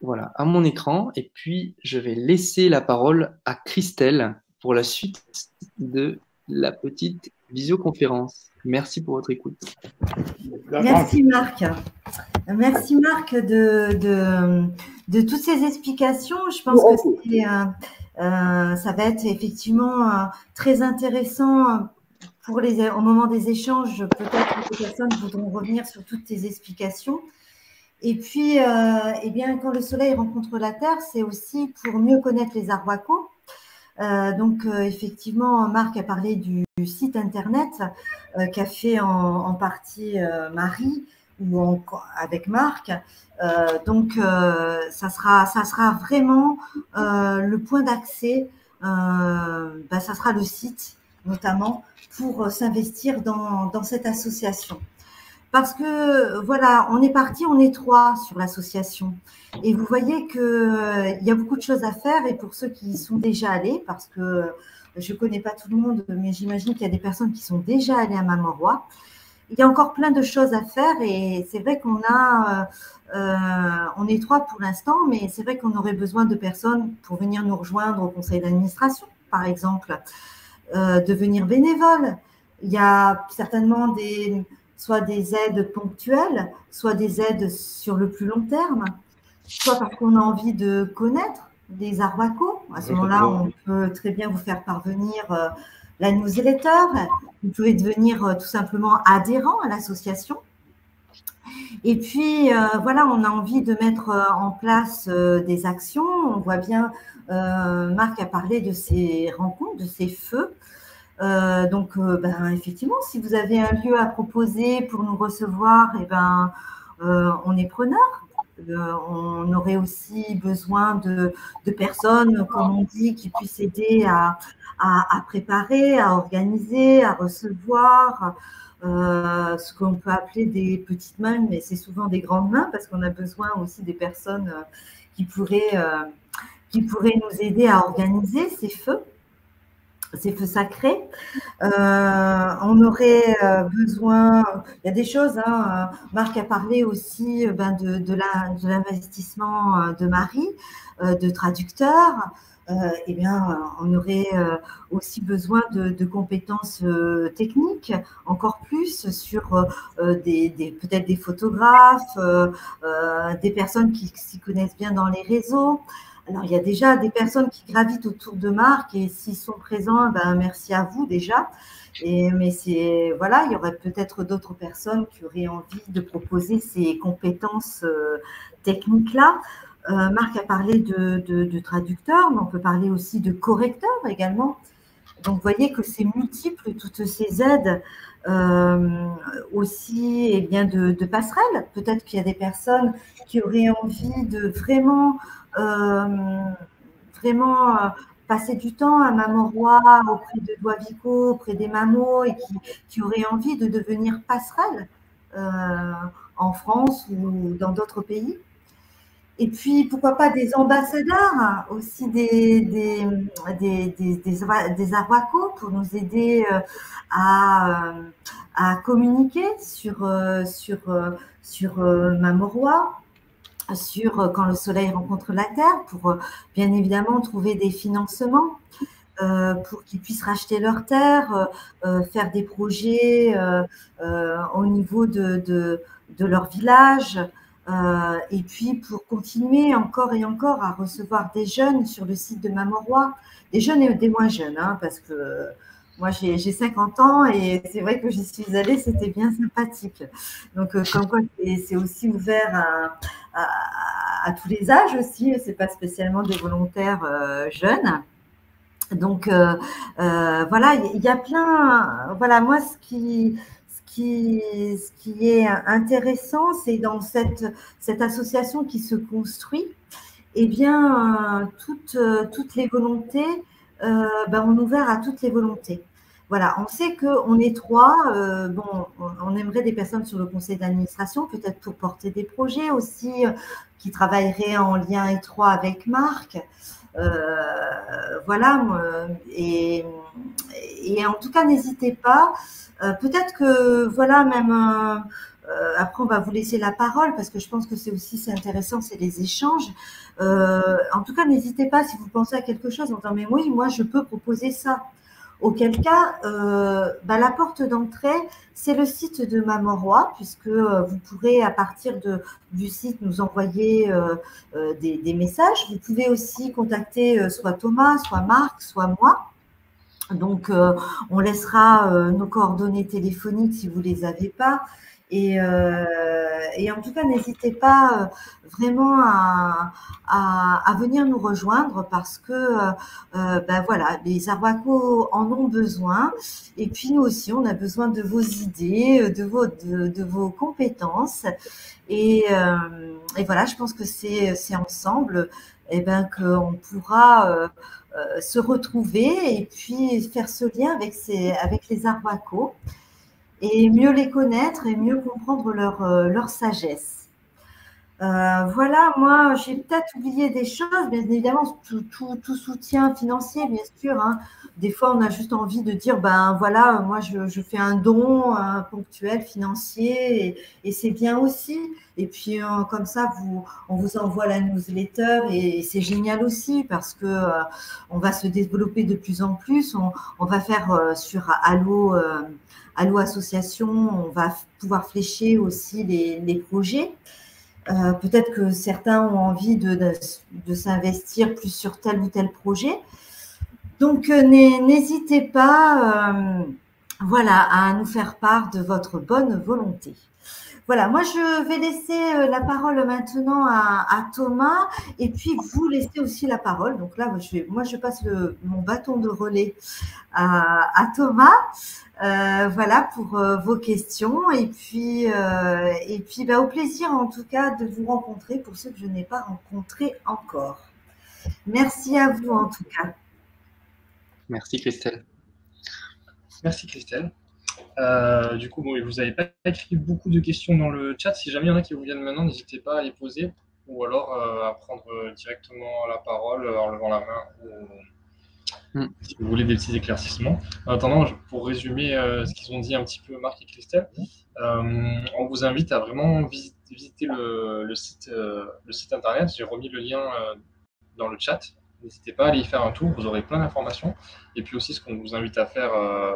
voilà, à mon écran, et puis je vais laisser la parole à Christelle pour la suite de la petite visioconférence. Merci pour votre écoute. Merci Marc. Merci Marc de toutes ces explications. Je pense que ça va être effectivement très intéressant au moment des échanges. Peut-être que les personnes voudront revenir sur toutes tes explications. Et puis, eh bien, quand le soleil rencontre la Terre, c'est aussi pour mieux connaître les Arhuacos. Donc, effectivement, Marc a parlé du site internet qu'a fait en partie Marie ou avec Marc. Donc, ça sera vraiment le point d'accès. Ça sera le site, notamment, pour s'investir dans cette association. Parce que, voilà, on est parti, on est 3 sur l'association. Et vous voyez qu'il y a beaucoup de choses à faire. Et pour ceux qui y sont déjà allés, parce que je ne connais pas tout le monde, mais j'imagine qu'il y a des personnes qui sont déjà allées à Mamorrois, il y a encore plein de choses à faire. Et c'est vrai qu'on on est 3 pour l'instant, mais c'est vrai qu'on aurait besoin de personnes pour venir nous rejoindre au conseil d'administration, par exemple, devenir bénévole. Il y a certainement soit des aides ponctuelles, soit des aides sur le plus long terme, soit parce qu'on a envie de connaître des Arhuacos. À ce moment-là, on peut très bien vous faire parvenir la newsletter. Vous pouvez devenir tout simplement adhérent à l'association. Et puis, voilà, on a envie de mettre en place des actions. On voit bien, Marc a parlé de ces rencontres, de ces feux. Donc, effectivement, si vous avez un lieu à proposer pour nous recevoir, on est preneur. On aurait aussi besoin de personnes, comme on dit, qui puissent aider à préparer, à organiser, à recevoir, ce qu'on peut appeler des petites mains, mais c'est souvent des grandes mains, parce qu'on a besoin aussi des personnes qui pourraient nous aider à organiser ces feux sacrés. On aurait besoin, il y a des choses, hein, Marc a parlé aussi de l'investissement de Marie, de traducteurs. On aurait aussi besoin de compétences techniques, encore plus sur peut-être des photographes, des personnes qui s'y connaissent bien dans les réseaux. Alors, il y a déjà des personnes qui gravitent autour de Marc, et s'ils sont présents, merci à vous déjà. Mais voilà, il y aurait peut-être d'autres personnes qui auraient envie de proposer ces compétences techniques-là. Marc a parlé de traducteurs, mais on peut parler aussi de correcteurs également. Donc, vous voyez que c'est multiple, toutes ces aides. Aussi de passerelles. Peut-être qu'il y a des personnes qui auraient envie de vraiment passer du temps à Mamorrois, auprès de Doivico, auprès des Mamos, et qui auraient envie de devenir passerelle en France ou dans d'autres pays. Et puis, pourquoi pas des ambassadeurs, aussi des Arhuacos, pour nous aider à communiquer sur Mamorrois, sur quand le soleil rencontre la Terre, pour bien évidemment trouver des financements. pour qu'ils puissent racheter leurs terres, faire des projets au niveau de leur village, et puis pour continuer encore et encore à recevoir des jeunes sur le site de Mamorrois, des jeunes et des moins jeunes, hein, parce que moi j'ai 50 ans et c'est vrai que j'y suis allée, c'était bien sympathique. Donc comme quoi c'est aussi ouvert à tous les âges aussi, c'est pas spécialement des volontaires jeunes. Donc voilà, il y a plein. Voilà, moi ce qui est intéressant, c'est dans cette association qui se construit, eh bien toutes les volontés, on est ouvert à toutes les volontés. Voilà, on sait qu'on est trois. Bon, on aimerait des personnes sur le conseil d'administration, peut-être pour porter des projets aussi, qui travailleraient en lien étroit avec Marc. Voilà, et en tout cas, n'hésitez pas. Peut-être que, voilà, même après, on va vous laisser la parole parce que je pense que c'est intéressant, c'est les échanges. En tout cas, n'hésitez pas si vous pensez à quelque chose en disant, mais oui, moi, je peux proposer ça. Auquel cas, la porte d'entrée, c'est le site de Mamorrois, puisque vous pourrez, à partir du site, nous envoyer des messages. Vous pouvez aussi contacter soit Thomas, soit Marc, soit moi. Donc, on laissera nos coordonnées téléphoniques si vous ne les avez pas. Et en tout cas, n'hésitez pas vraiment à venir nous rejoindre parce que voilà, les Arhuacos en ont besoin. Et puis nous aussi, on a besoin de vos idées, de vos compétences. Et voilà, je pense que c'est ensemble qu'on pourra se retrouver et puis faire ce lien avec les Arhuacos et mieux les connaître et mieux comprendre leur sagesse. Voilà, moi, j'ai peut-être oublié des choses, bien évidemment, tout soutien financier, bien sûr. Hein. Des fois, on a juste envie de dire, voilà, moi, je fais un don ponctuel financier et c'est bien aussi. Et puis, comme ça, on vous envoie la newsletter et c'est génial aussi parce que on va se développer de plus en plus. On va faire sur Allo Association, on va pouvoir flécher aussi les projets. Peut-être que certains ont envie de s'investir plus sur tel ou tel projet. Donc, n'hésitez pas voilà, à nous faire part de votre bonne volonté. Voilà, moi je vais laisser la parole maintenant à Thomas et puis vous laissez aussi la parole. Donc là, je passe mon bâton de relais à Thomas. Voilà pour vos questions et puis au plaisir en tout cas de vous rencontrer pour ceux que je n'ai pas rencontrés encore. Merci à vous en tout cas. Merci Christelle. Merci Christelle. Du coup, bon, vous n'avez pas écrit beaucoup de questions dans le chat. Si jamais il y en a qui vous viennent maintenant, n'hésitez pas à les poser ou alors à prendre directement la parole en levant la main. Si vous voulez des petits éclaircissements. En attendant, pour résumer ce qu'ils ont dit un petit peu Marc et Christelle, on vous invite à vraiment visiter le site internet. J'ai remis le lien dans le chat. N'hésitez pas à aller y faire un tour, vous aurez plein d'informations. Et puis aussi, ce qu'on vous invite à faire,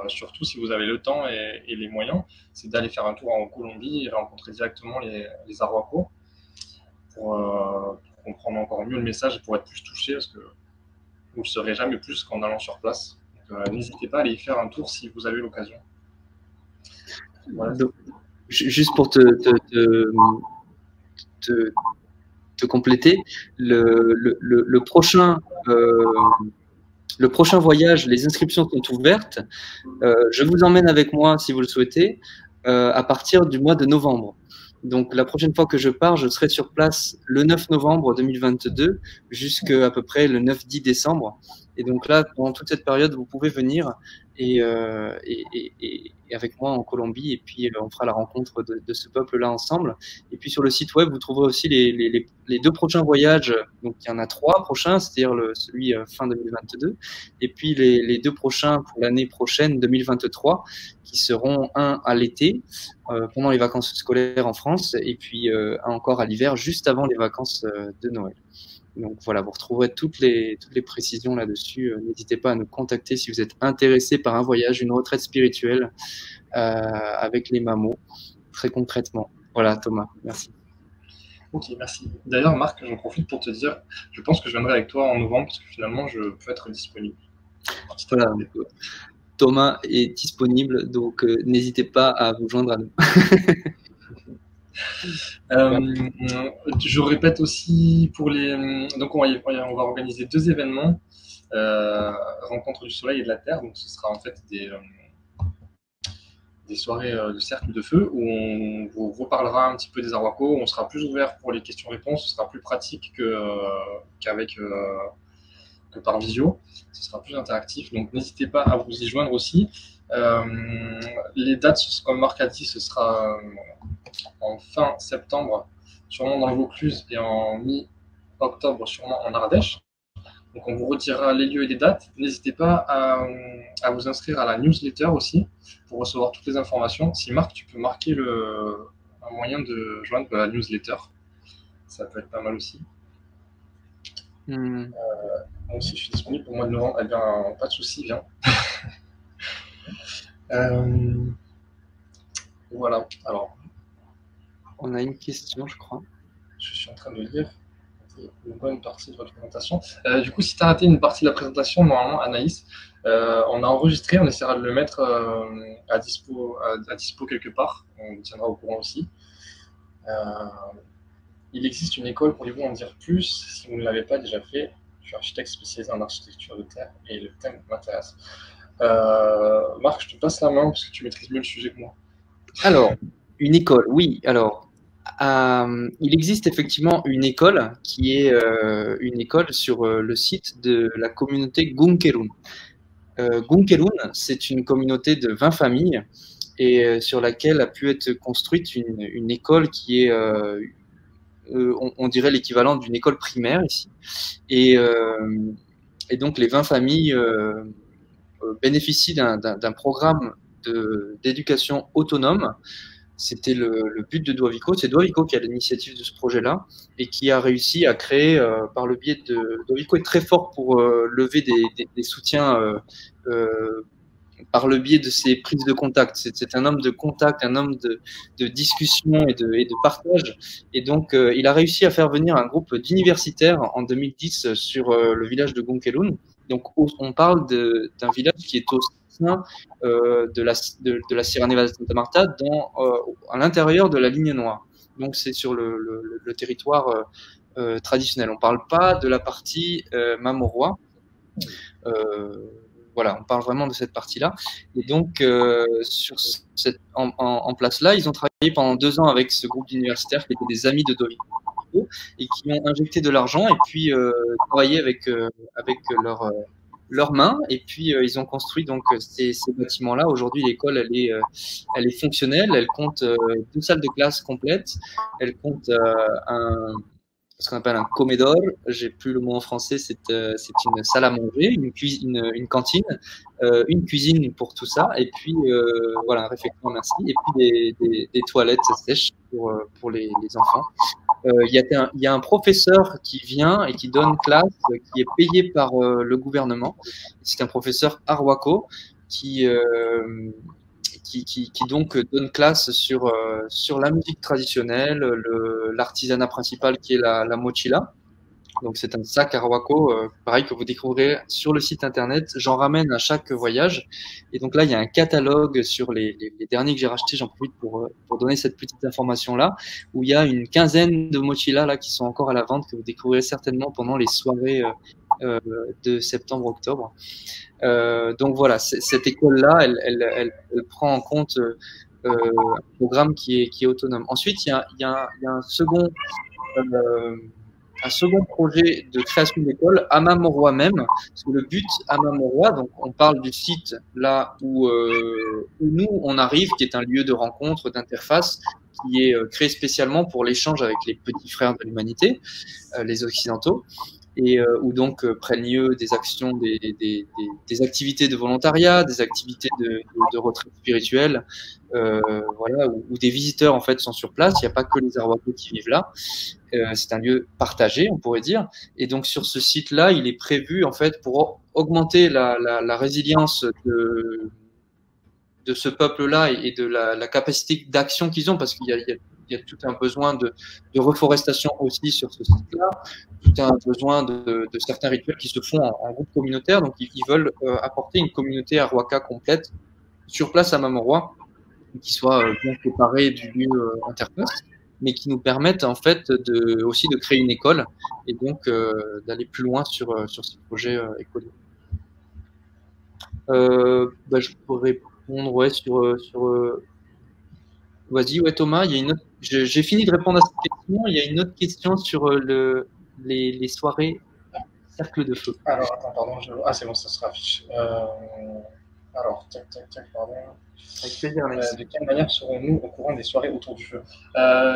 surtout si vous avez le temps et les moyens, c'est d'aller faire un tour en Colombie et rencontrer directement les Arhuacos pour comprendre encore mieux le message et pour être plus touché, parce que vous ne le saurez jamais plus qu'en allant sur place. Donc, n'hésitez pas à aller y faire un tour si vous avez l'occasion. Voilà. Donc, juste pour te compléter, le prochain voyage, les inscriptions sont ouvertes. Je vous emmène avec moi, si vous le souhaitez, à partir du mois de novembre. Donc, la prochaine fois que je pars, je serai sur place le 9 novembre 2022 jusqu'à peu près le 9-10 décembre. Et donc là, pendant toute cette période, vous pouvez venir et avec moi en Colombie, et puis on fera la rencontre de ce peuple-là ensemble. Et puis sur le site web, vous trouverez aussi les 2 prochains voyages. Donc il y en a 3 prochains, c'est-à-dire celui fin 2022, et puis les 2 prochains pour l'année prochaine, 2023, qui seront un à l'été, pendant les vacances scolaires en France, et puis un encore à l'hiver, juste avant les vacances de Noël. Donc voilà, vous retrouverez toutes les précisions là-dessus. N'hésitez pas à nous contacter si vous êtes intéressé par un voyage, une retraite spirituelle avec les Mamos, très concrètement. Voilà, Thomas, merci. Ok, merci. D'ailleurs, Marc, j'en profite pour te dire, je pense que je viendrai avec toi en novembre parce que finalement, je peux être disponible. Voilà. Thomas est disponible, donc n'hésitez pas à vous joindre à nous. Je répète aussi pour les. Donc, on va organiser 2 événements, Rencontre du Soleil et de la Terre. Donc, ce sera en fait des soirées de cercle de feu où on vous reparlera un petit peu des Arhuacos. On sera plus ouvert pour les questions-réponses. Ce sera plus pratique qu'avec que par visio. Ce sera plus interactif. Donc, n'hésitez pas à vous y joindre aussi. Les dates, comme Marc a dit, ce sera en fin septembre, sûrement dans le Vaucluse, et en mi-octobre, sûrement en Ardèche. Donc, on vous retirera les lieux et les dates. N'hésitez pas à vous inscrire à la newsletter aussi pour recevoir toutes les informations. Si Marc, tu peux marquer un moyen de joindre la newsletter, ça peut être pas mal aussi. Donc, si je suis disponible pour le mois de novembre, eh bien, pas de souci, viens. Voilà. Alors, on a une question, je crois. Je suis en train de lire une bonne partie de votre présentation. Du coup, si tu as raté une partie de la présentation, normalement, Anaïs, on a enregistré, on essaiera de le mettre à dispo quelque part. On tiendra au courant aussi. Il existe une école, pourriez-vous en dire plus si vous ne l'avez pas déjà fait? Je suis architecte spécialisé en architecture de terre et le thème m'intéresse. Marc, je te passe la main parce que tu maîtrises mieux le sujet que moi. Alors, une école, oui. Alors, il existe effectivement une école qui est une école sur le site de la communauté Gunkerun. Gunkerun, c'est une communauté de 20 familles et sur laquelle a pu être construite une école qui est, on dirait l'équivalent d'une école primaire ici. Et donc, les 20 familles bénéficient d'un programme d'éducation autonome. C'était le but de Doavico. C'est Doavico qui a l'initiative de ce projet-là et qui a réussi à créer, par le biais de. Doavico est très fort pour lever des soutiens par le biais de ses prises de contact. C'est un homme de contact, un homme de discussion et de partage. Et donc, il a réussi à faire venir un groupe d'universitaires en 2010 sur le village de Gunkerun. Donc, on parle d'un village qui est au sein de la Sierra Nevada de Santa Marta, à l'intérieur de la ligne noire. Donc, c'est sur le territoire traditionnel. On ne parle pas de la partie Mamoroa. Voilà, on parle vraiment de cette partie-là. Et donc, sur en place-là, ils ont travaillé pendant 2 ans avec ce groupe d'universitaires qui étaient des amis de Dovico et qui ont injecté de l'argent et puis travaillé avec leurs mains. Et puis, ils ont construit donc ces bâtiments-là. Aujourd'hui, l'école, elle est fonctionnelle. Elle compte 2 salles de classe complètes. Elle compte ce qu'on appelle un comedor, j'ai plus le mot en français, c'est une salle à manger, une cantine, une cuisine pour tout ça, et puis voilà, un réfectoire, merci, et puis des toilettes sèches pour les enfants. Il y a un professeur qui vient et qui donne classe, qui est payé par le gouvernement. C'est un professeur Arhuaco qui donc donne classe sur la musique traditionnelle, l'artisanat principal qui est la mochila. Donc c'est un sac Arhuaco, pareil, que vous découvrirez sur le site internet. J'en ramène à chaque voyage. Et donc là, il y a un catalogue sur les derniers que j'ai rachetés. J'en profite pour donner cette petite information-là, où il y a une quinzaine de mochilas là, qui sont encore à la vente, que vous découvrirez certainement pendant les soirées de septembre-octobre. Donc voilà, cette école-là, elle prend en compte un programme qui est autonome. Ensuite, il y a un second projet de création d'école à Mamoroa même, parce que le but à Mamoroa, donc on parle du site là où nous on arrive, qui est un lieu de rencontre, d'interface, qui est créé spécialement pour l'échange avec les petits frères de l'humanité, les Occidentaux. et où donc prennent lieu des actions, des activités de volontariat, des activités de retraite spirituelle, voilà, où des visiteurs en fait sont sur place. Il n'y a pas que les Arhuacos qui vivent là. C'est un lieu partagé, on pourrait dire. Et donc sur ce site-là, il est prévu en fait pour augmenter la résilience de ce peuple-là et de la capacité d'action qu'ils ont, parce qu'il y a tout un besoin de reforestation aussi sur ce site-là, tout un besoin de certains rituels qui se font en groupe communautaire. Donc ils veulent apporter une communauté Arhuaca complète sur place à Mamoroi, qui soit bien séparée du lieu interface, mais qui nous permettent en fait aussi de créer une école et donc d'aller plus loin sur ces projets écoliers. Je pourrais répondre Vas-y, ouais, Thomas, il y a une autre... J'ai fini de répondre à cette question. Il y a une autre question sur les soirées cercle de feu. Alors, attends, pardon. Ah, c'est bon, ça se raffiche. Alors, tac, pardon. Avec plaisir, de quelle manière serons-nous au courant des soirées autour du feu?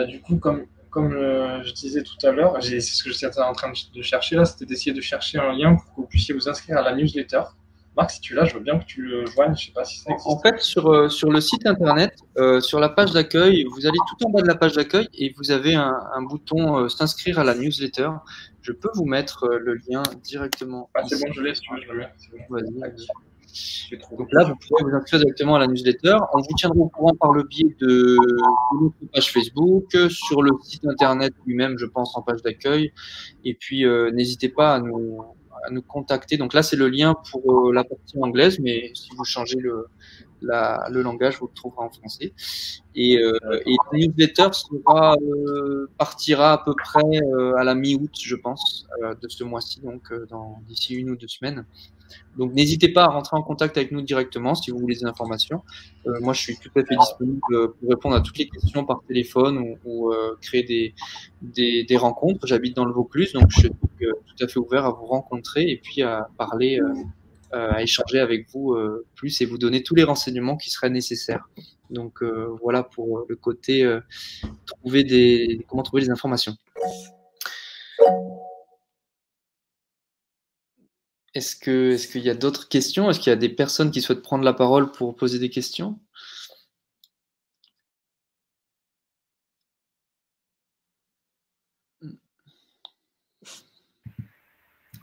Du coup, comme je disais tout à l'heure, c'est ce que j'étais en train de chercher là, c'était d'essayer de chercher un lien pour que vous puissiez vous inscrire à la newsletter. Marc, si tu l'as, je veux bien que tu le joignes. Je ne sais pas si ça existe. En fait, sur le site internet, sur la page d'accueil, vous allez tout en bas de la page d'accueil et vous avez un bouton s'inscrire à la newsletter. Je peux vous mettre le lien directement. Ah, c'est bon, je l'ai, si tu veux, je le mets. Bon. Vas-y. Donc là, vous pouvez vous inscrire directement à la newsletter. On vous tiendra au courant par le biais de notre page Facebook, sur le site internet lui-même, je pense, en page d'accueil. Et puis, n'hésitez pas à nous contacter. Donc là, c'est le lien pour la partie anglaise, mais si vous changez le langage, vous le trouverez en français. Et la newsletter partira à peu près à la mi-août, je pense, de ce mois-ci, donc d'ici 1 ou 2 semaines. Donc n'hésitez pas à rentrer en contact avec nous directement si vous voulez des informations. Moi, je suis tout à fait disponible pour répondre à toutes les questions par téléphone ou créer des rencontres. J'habite dans le Vaucluse, donc je suis tout à fait ouvert à vous rencontrer et puis à parler, à échanger avec vous plus et vous donner tous les renseignements qui seraient nécessaires. Donc voilà pour le côté comment trouver des informations. Est-ce qu'il y a d'autres questions? Est-ce qu'il y a des personnes qui souhaitent prendre la parole pour poser des questions?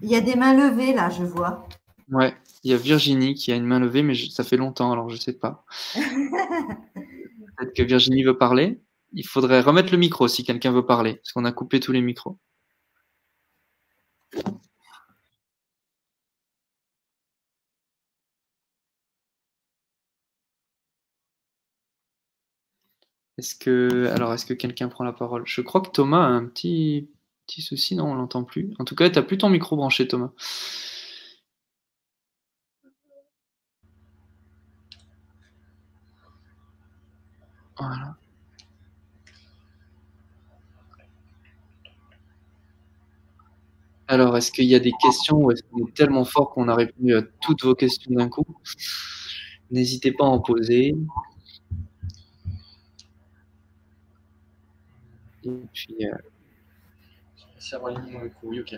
Il y a des mains levées là, je vois. Ouais, il y a Virginie qui a une main levée, mais ça fait longtemps, alors je ne sais pas. Peut-être que Virginie veut parler. Il faudrait remettre le micro si quelqu'un veut parler, parce qu'on a coupé tous les micros. Est-ce que quelqu'un prend la parole? Je crois que Thomas a un petit souci, non, on l'entend plus. En tout cas, tu n'as plus ton micro branché, Thomas. Voilà. Alors, est-ce qu'il y a des questions ou est-ce qu'on est tellement fort qu'on a répondu à toutes vos questions d'un coup? N'hésitez pas à en poser. Et puis, oui, ok.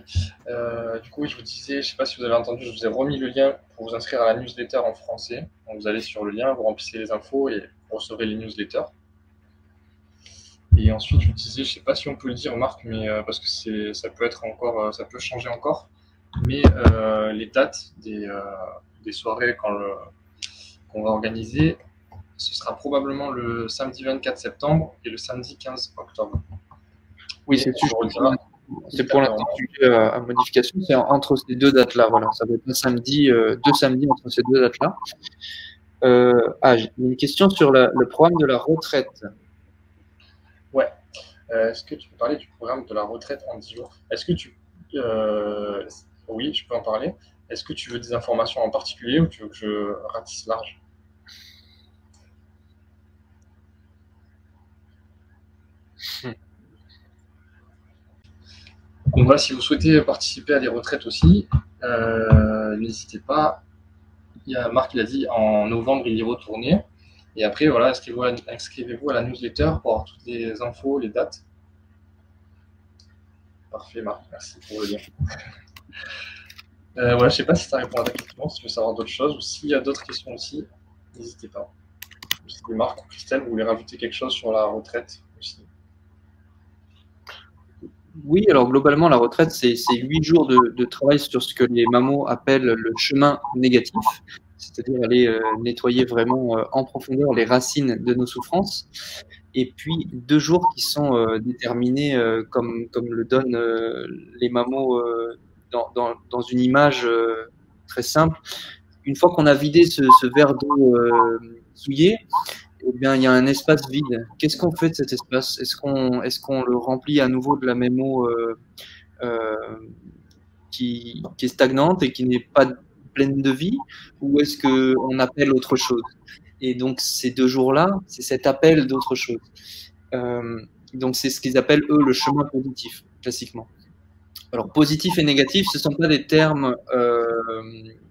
Du coup, je vous disais, je ne sais pas si vous avez entendu, je vous ai remis le lien pour vous inscrire à la newsletter en français. Donc, vous allez sur le lien, vous remplissez les infos et vous recevrez les newsletters. Et ensuite, je vous disais, je ne sais pas si on peut le dire, Marc, mais parce que ça peut être encore, ça peut changer encore. Mais les dates des soirées qu'on va organiser, ce sera probablement le samedi 24 septembre et le samedi 15 octobre. Oui, c'est sûr. C'est pour l'instant sujet à modification. C'est entre ces deux dates-là. Voilà, ça va être deux samedis entre ces deux dates-là. J'ai une question sur le programme de la retraite. Ouais. Est-ce que tu peux parler du programme de la retraite en 10 jours? Est-ce que oui, je peux en parler. Est-ce que tu veux des informations en particulier ou tu veux que je ratisse large? Donc voilà, si vous souhaitez participer à des retraites aussi, n'hésitez pas. Marc l'a dit, en novembre, il y retourner. Et après, voilà, inscrivez-vous à la newsletter pour avoir toutes les infos, les dates. Parfait, Marc, merci pour le lien. Ouais, je sais pas si ça répond à ta question, si tu veux savoir d'autres choses ou s'il y a d'autres questions aussi, n'hésitez pas. Si Marc ou Christelle, vous voulez rajouter quelque chose sur la retraite aussi? Oui, alors globalement, la retraite, c'est 8 jours de travail sur ce que les mamans appellent le chemin négatif, c'est-à-dire aller nettoyer vraiment en profondeur les racines de nos souffrances. Et puis 2 jours qui sont déterminés comme le donnent les mamans dans une image très simple. Une fois qu'on a vidé ce verre d'eau souillé, eh bien, il y a un espace vide. Qu'est-ce qu'on fait de cet espace? Est-ce qu'on le remplit à nouveau de la même eau euh, qui est stagnante et qui n'est pas pleine de vie, ou est-ce qu'on appelle autre chose? Et donc, ces 2 jours-là, c'est cet appel d'autre chose. Donc, c'est ce qu'ils appellent, eux, le chemin positif, classiquement. Alors, positif et négatif, ce ne sont pas des termes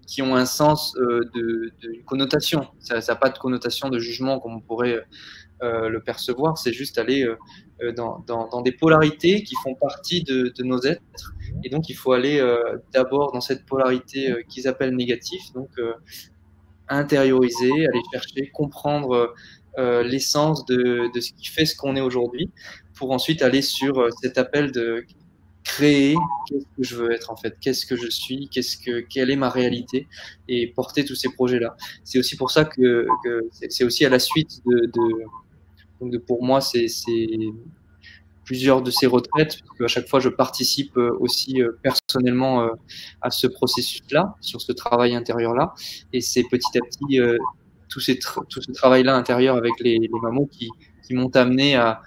qui ont un sens de connotation. Ça n'a pas de connotation de jugement comme on pourrait le percevoir. C'est juste aller dans des polarités qui font partie de nos êtres. Et donc, il faut aller d'abord dans cette polarité qu'ils appellent négatif. Donc, intérioriser, aller chercher, comprendre l'essence de ce qui fait ce qu'on est aujourd'hui, pour ensuite aller sur cet appel de créer qu'est-ce que je veux être en fait, qu'est-ce que je suis, quelle est ma réalité, et porter tous ces projets-là. C'est aussi pour ça que c'est aussi à la suite donc pour moi, c'est plusieurs de ces retraites, parce qu'à chaque fois, je participe aussi personnellement à ce processus-là, sur ce travail intérieur-là. Et c'est petit à petit tout ce travail-là intérieur avec les mamans qui m'ont amené à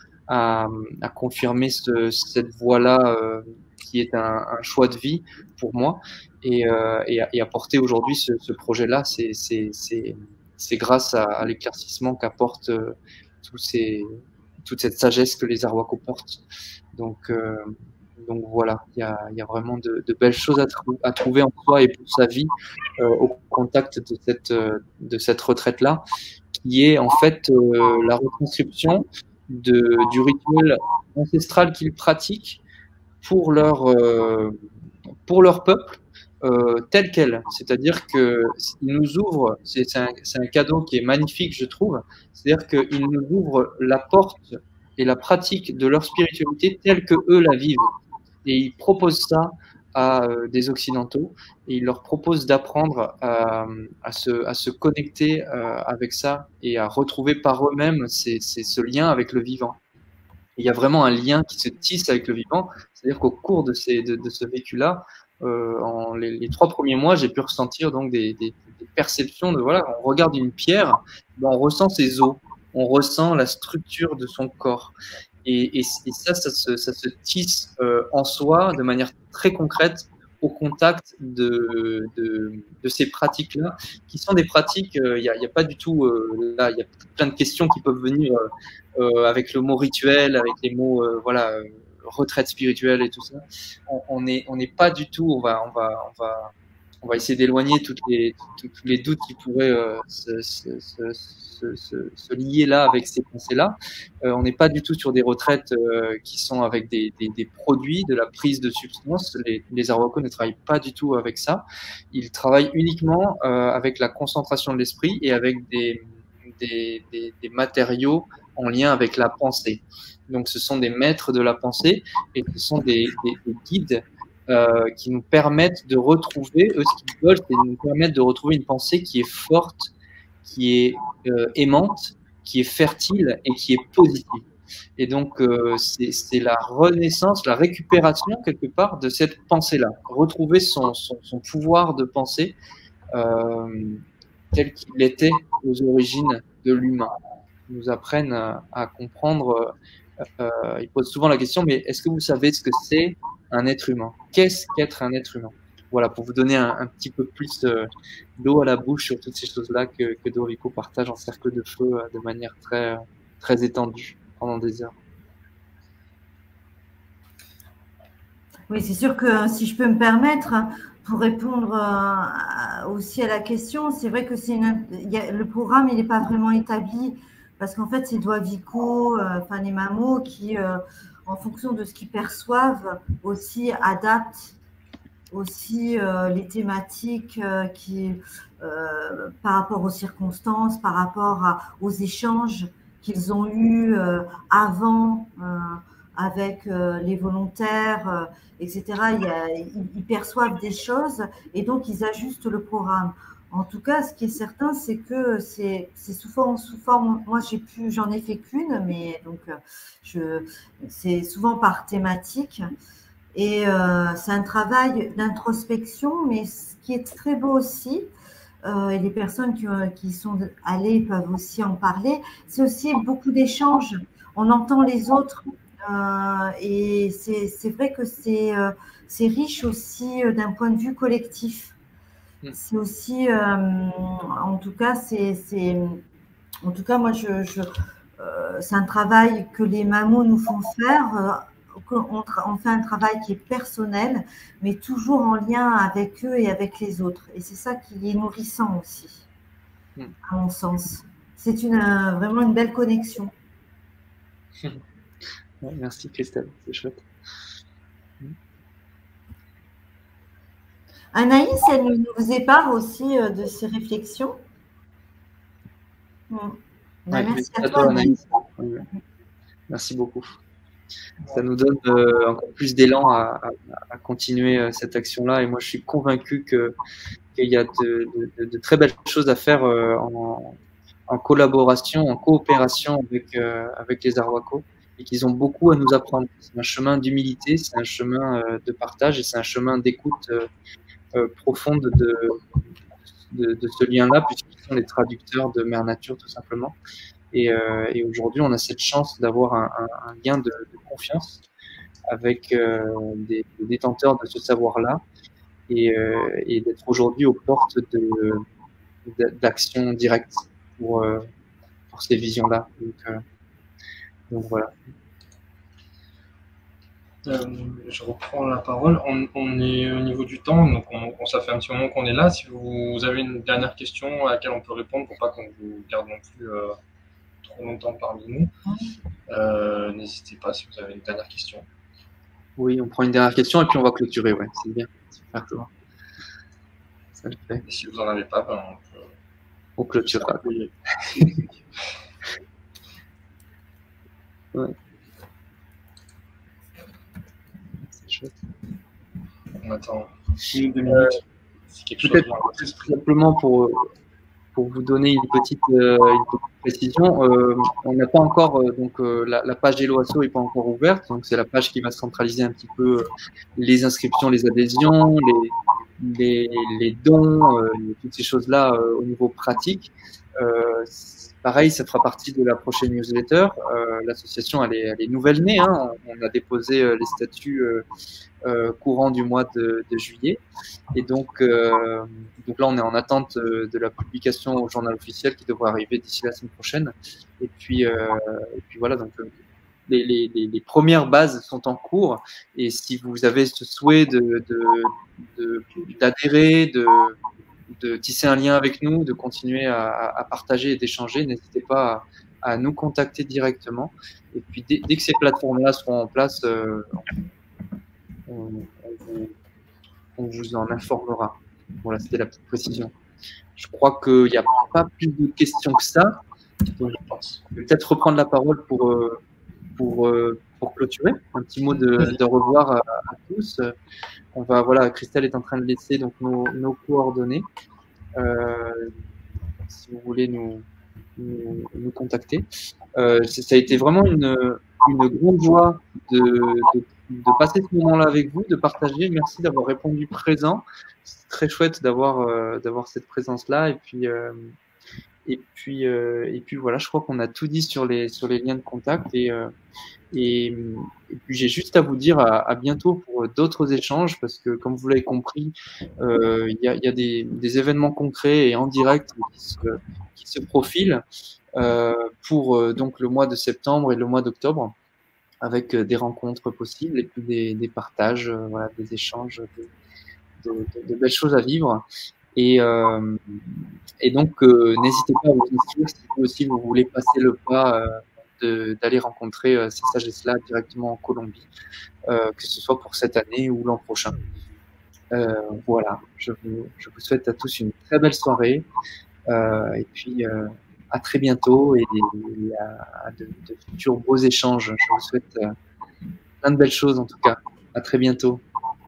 confirmer cette voie-là qui est un choix de vie pour moi. Et à porter aujourd'hui ce projet-là, c'est grâce à l'éclaircissement qu'apporte toute cette sagesse que les Arwako portent. Donc voilà, il y a vraiment de belles choses à trouver en soi et pour sa vie au contact de cette retraite-là, qui est en fait la retranscription du rituel ancestral qu'ils pratiquent pour leur peuple tel quel. C'est-à-dire qu'ils nous ouvrent, c'est un cadeau qui est magnifique, je trouve, c'est-à-dire qu'ils nous ouvrent la porte et la pratique de leur spiritualité telle que eux la vivent. Et ils proposent ça à des Occidentaux et ils leur proposent d'apprendre à se connecter avec ça et à retrouver par eux-mêmes ce lien avec le vivant. Il y a vraiment un lien qui se tisse avec le vivant, c'est-à-dire qu'au cours de ce vécu-là, les 3 premiers mois, j'ai pu ressentir donc des perceptions de voilà, on regarde une pierre, ben on ressent ses os, on ressent la structure de son corps, et ça se tisse en soi de manière très concrète au contact de ces pratiques-là, qui sont des pratiques, il y a pas du tout, là, il y a plein de questions qui peuvent venir avec le mot rituel, avec les mots, voilà, retraite spirituelle et tout ça. On n'est pas du tout, on va essayer d'éloigner tous les doutes qui pourraient se lier là avec ces pensées-là. On n'est pas du tout sur des retraites qui sont avec des produits, de la prise de substances. Les Arwako ne travaillent pas du tout avec ça. Ils travaillent uniquement avec la concentration de l'esprit et avec des matériaux en lien avec la pensée. Donc, ce sont des maîtres de la pensée et ce sont des guides qui nous permettent de retrouver, eux, ce qu'ils veulent, c'est nous permettre de retrouver une pensée qui est forte, qui est aimante, qui est fertile et qui est positive. Et donc, c'est la renaissance, la récupération, quelque part, de cette pensée-là. Retrouver son pouvoir de pensée tel qu'il était aux origines de l'humain. Ils nous apprennent à comprendre. Ils posent souvent la question, mais est-ce que vous savez ce que c'est un être humain? Qu'est-ce qu'être un être humain? Voilà, pour vous donner un petit peu plus d'eau à la bouche sur toutes ces choses-là que Doriko partage en cercle de feu de manière très, très étendue pendant des heures. Oui, c'est sûr que si je peux me permettre, pour répondre aussi à la question, c'est vrai que le programme, il n'est pas vraiment établi parce qu'en fait, c'est Doiviko, enfin les mamos qui, en fonction de ce qu'ils perçoivent, aussi adaptent aussi les thématiques par rapport aux circonstances, par rapport aux échanges qu'ils ont eus avant avec les volontaires, etc. Ils perçoivent des choses et donc ils ajustent le programme. En tout cas, ce qui est certain, c'est que c'est souvent sous forme. Moi, j'en ai fait qu'une, mais donc c'est souvent par thématique. Et c'est un travail d'introspection, mais ce qui est très beau aussi, et les personnes qui sont allées peuvent aussi en parler, c'est aussi beaucoup d'échanges. On entend les autres, et c'est vrai que c'est riche aussi d'un point de vue collectif. C'est aussi, en tout cas, en tout cas, moi, c'est un travail que les mamans nous font faire. On fait un travail qui est personnel, mais toujours en lien avec eux et avec les autres. Et c'est ça qui est nourrissant aussi, à mon sens. C'est vraiment une belle connexion. Merci Christelle, c'est chouette. Anaïs, elle nous faisait part aussi de ses réflexions. Merci à toi, Anaïs. Merci beaucoup. Ça nous donne encore plus d'élan à continuer cette action-là. Et moi, je suis convaincu qu'il y a de très belles choses à faire en collaboration, en coopération avec les Arhuaco, et qu'ils ont beaucoup à nous apprendre. C'est un chemin d'humilité, c'est un chemin de partage et c'est un chemin d'écoute profonde de ce lien-là, puisqu'ils sont les traducteurs de Mère Nature, tout simplement. Et aujourd'hui, on a cette chance d'avoir un lien de confiance avec des détenteurs de ce savoir-là et d'être aujourd'hui aux portes d'action directe pour ces visions-là. Donc voilà. Je reprends la parole. On est au niveau du temps, donc ça fait un petit moment qu'on est là. Si vous avez une dernière question à laquelle on peut répondre pour pas qu'on vous garde non plus trop longtemps parmi nous, n'hésitez pas si vous avez une dernière question. Oui, on prend une dernière question et puis on va clôturer. Ouais, c'est bien. Super, toi. Ça le fait. Et si vous n'en avez pas, ben on clôturera. Ouais. C'est chouette. On attend 2 minutes. Peut-être simplement pour vous donner une petite précision, on n'a pas encore la page Hello Asso n'est pas encore ouverte, donc c'est la page qui va centraliser un petit peu les inscriptions, les adhésions, les dons, toutes ces choses-là au niveau pratique. Pareil, ça fera partie de la prochaine newsletter. L'association, elle est nouvelle née. Hein. On a déposé les statuts courant du mois de juillet. Et donc là, on est en attente de la publication au journal officiel qui devrait arriver d'ici la semaine prochaine. Et puis voilà, donc les premières bases sont en cours. Et si vous avez ce souhait d'adhérer, de tisser un lien avec nous, de continuer à partager et d'échanger, n'hésitez pas à nous contacter directement. Et puis dès que ces plateformes-là seront en place, on vous en informera. Voilà, c'était la petite précision. Je crois qu'il n'y a pas plus de questions que ça. Donc, je vais peut-être reprendre la parole pour clôturer. Un petit mot de revoir à tous. Voilà, Christelle est en train de laisser donc nos coordonnées. Si vous voulez nous contacter. Ça a été vraiment une grande joie de passer ce moment-là avec vous, de partager. Merci d'avoir répondu présent. C'est très chouette d'avoir cette présence-là. Et puis voilà, je crois qu'on a tout dit sur les liens de contact. Et puis j'ai juste à vous dire à bientôt pour d'autres échanges, parce que comme vous l'avez compris, il y a des événements concrets et en direct qui se profilent pour donc le mois de septembre et le mois d'octobre, avec des rencontres possibles et puis des partages, voilà, des échanges, de belles choses à vivre. Et donc, n'hésitez pas à vous inscrire si vous aussi vous voulez passer le pas d'aller rencontrer ces sagesses-là directement en Colombie, que ce soit pour cette année ou l'an prochain. Voilà, je vous souhaite à tous une très belle soirée. Et puis, à très bientôt et à de futurs beaux échanges. Je vous souhaite plein de belles choses en tout cas. À très bientôt.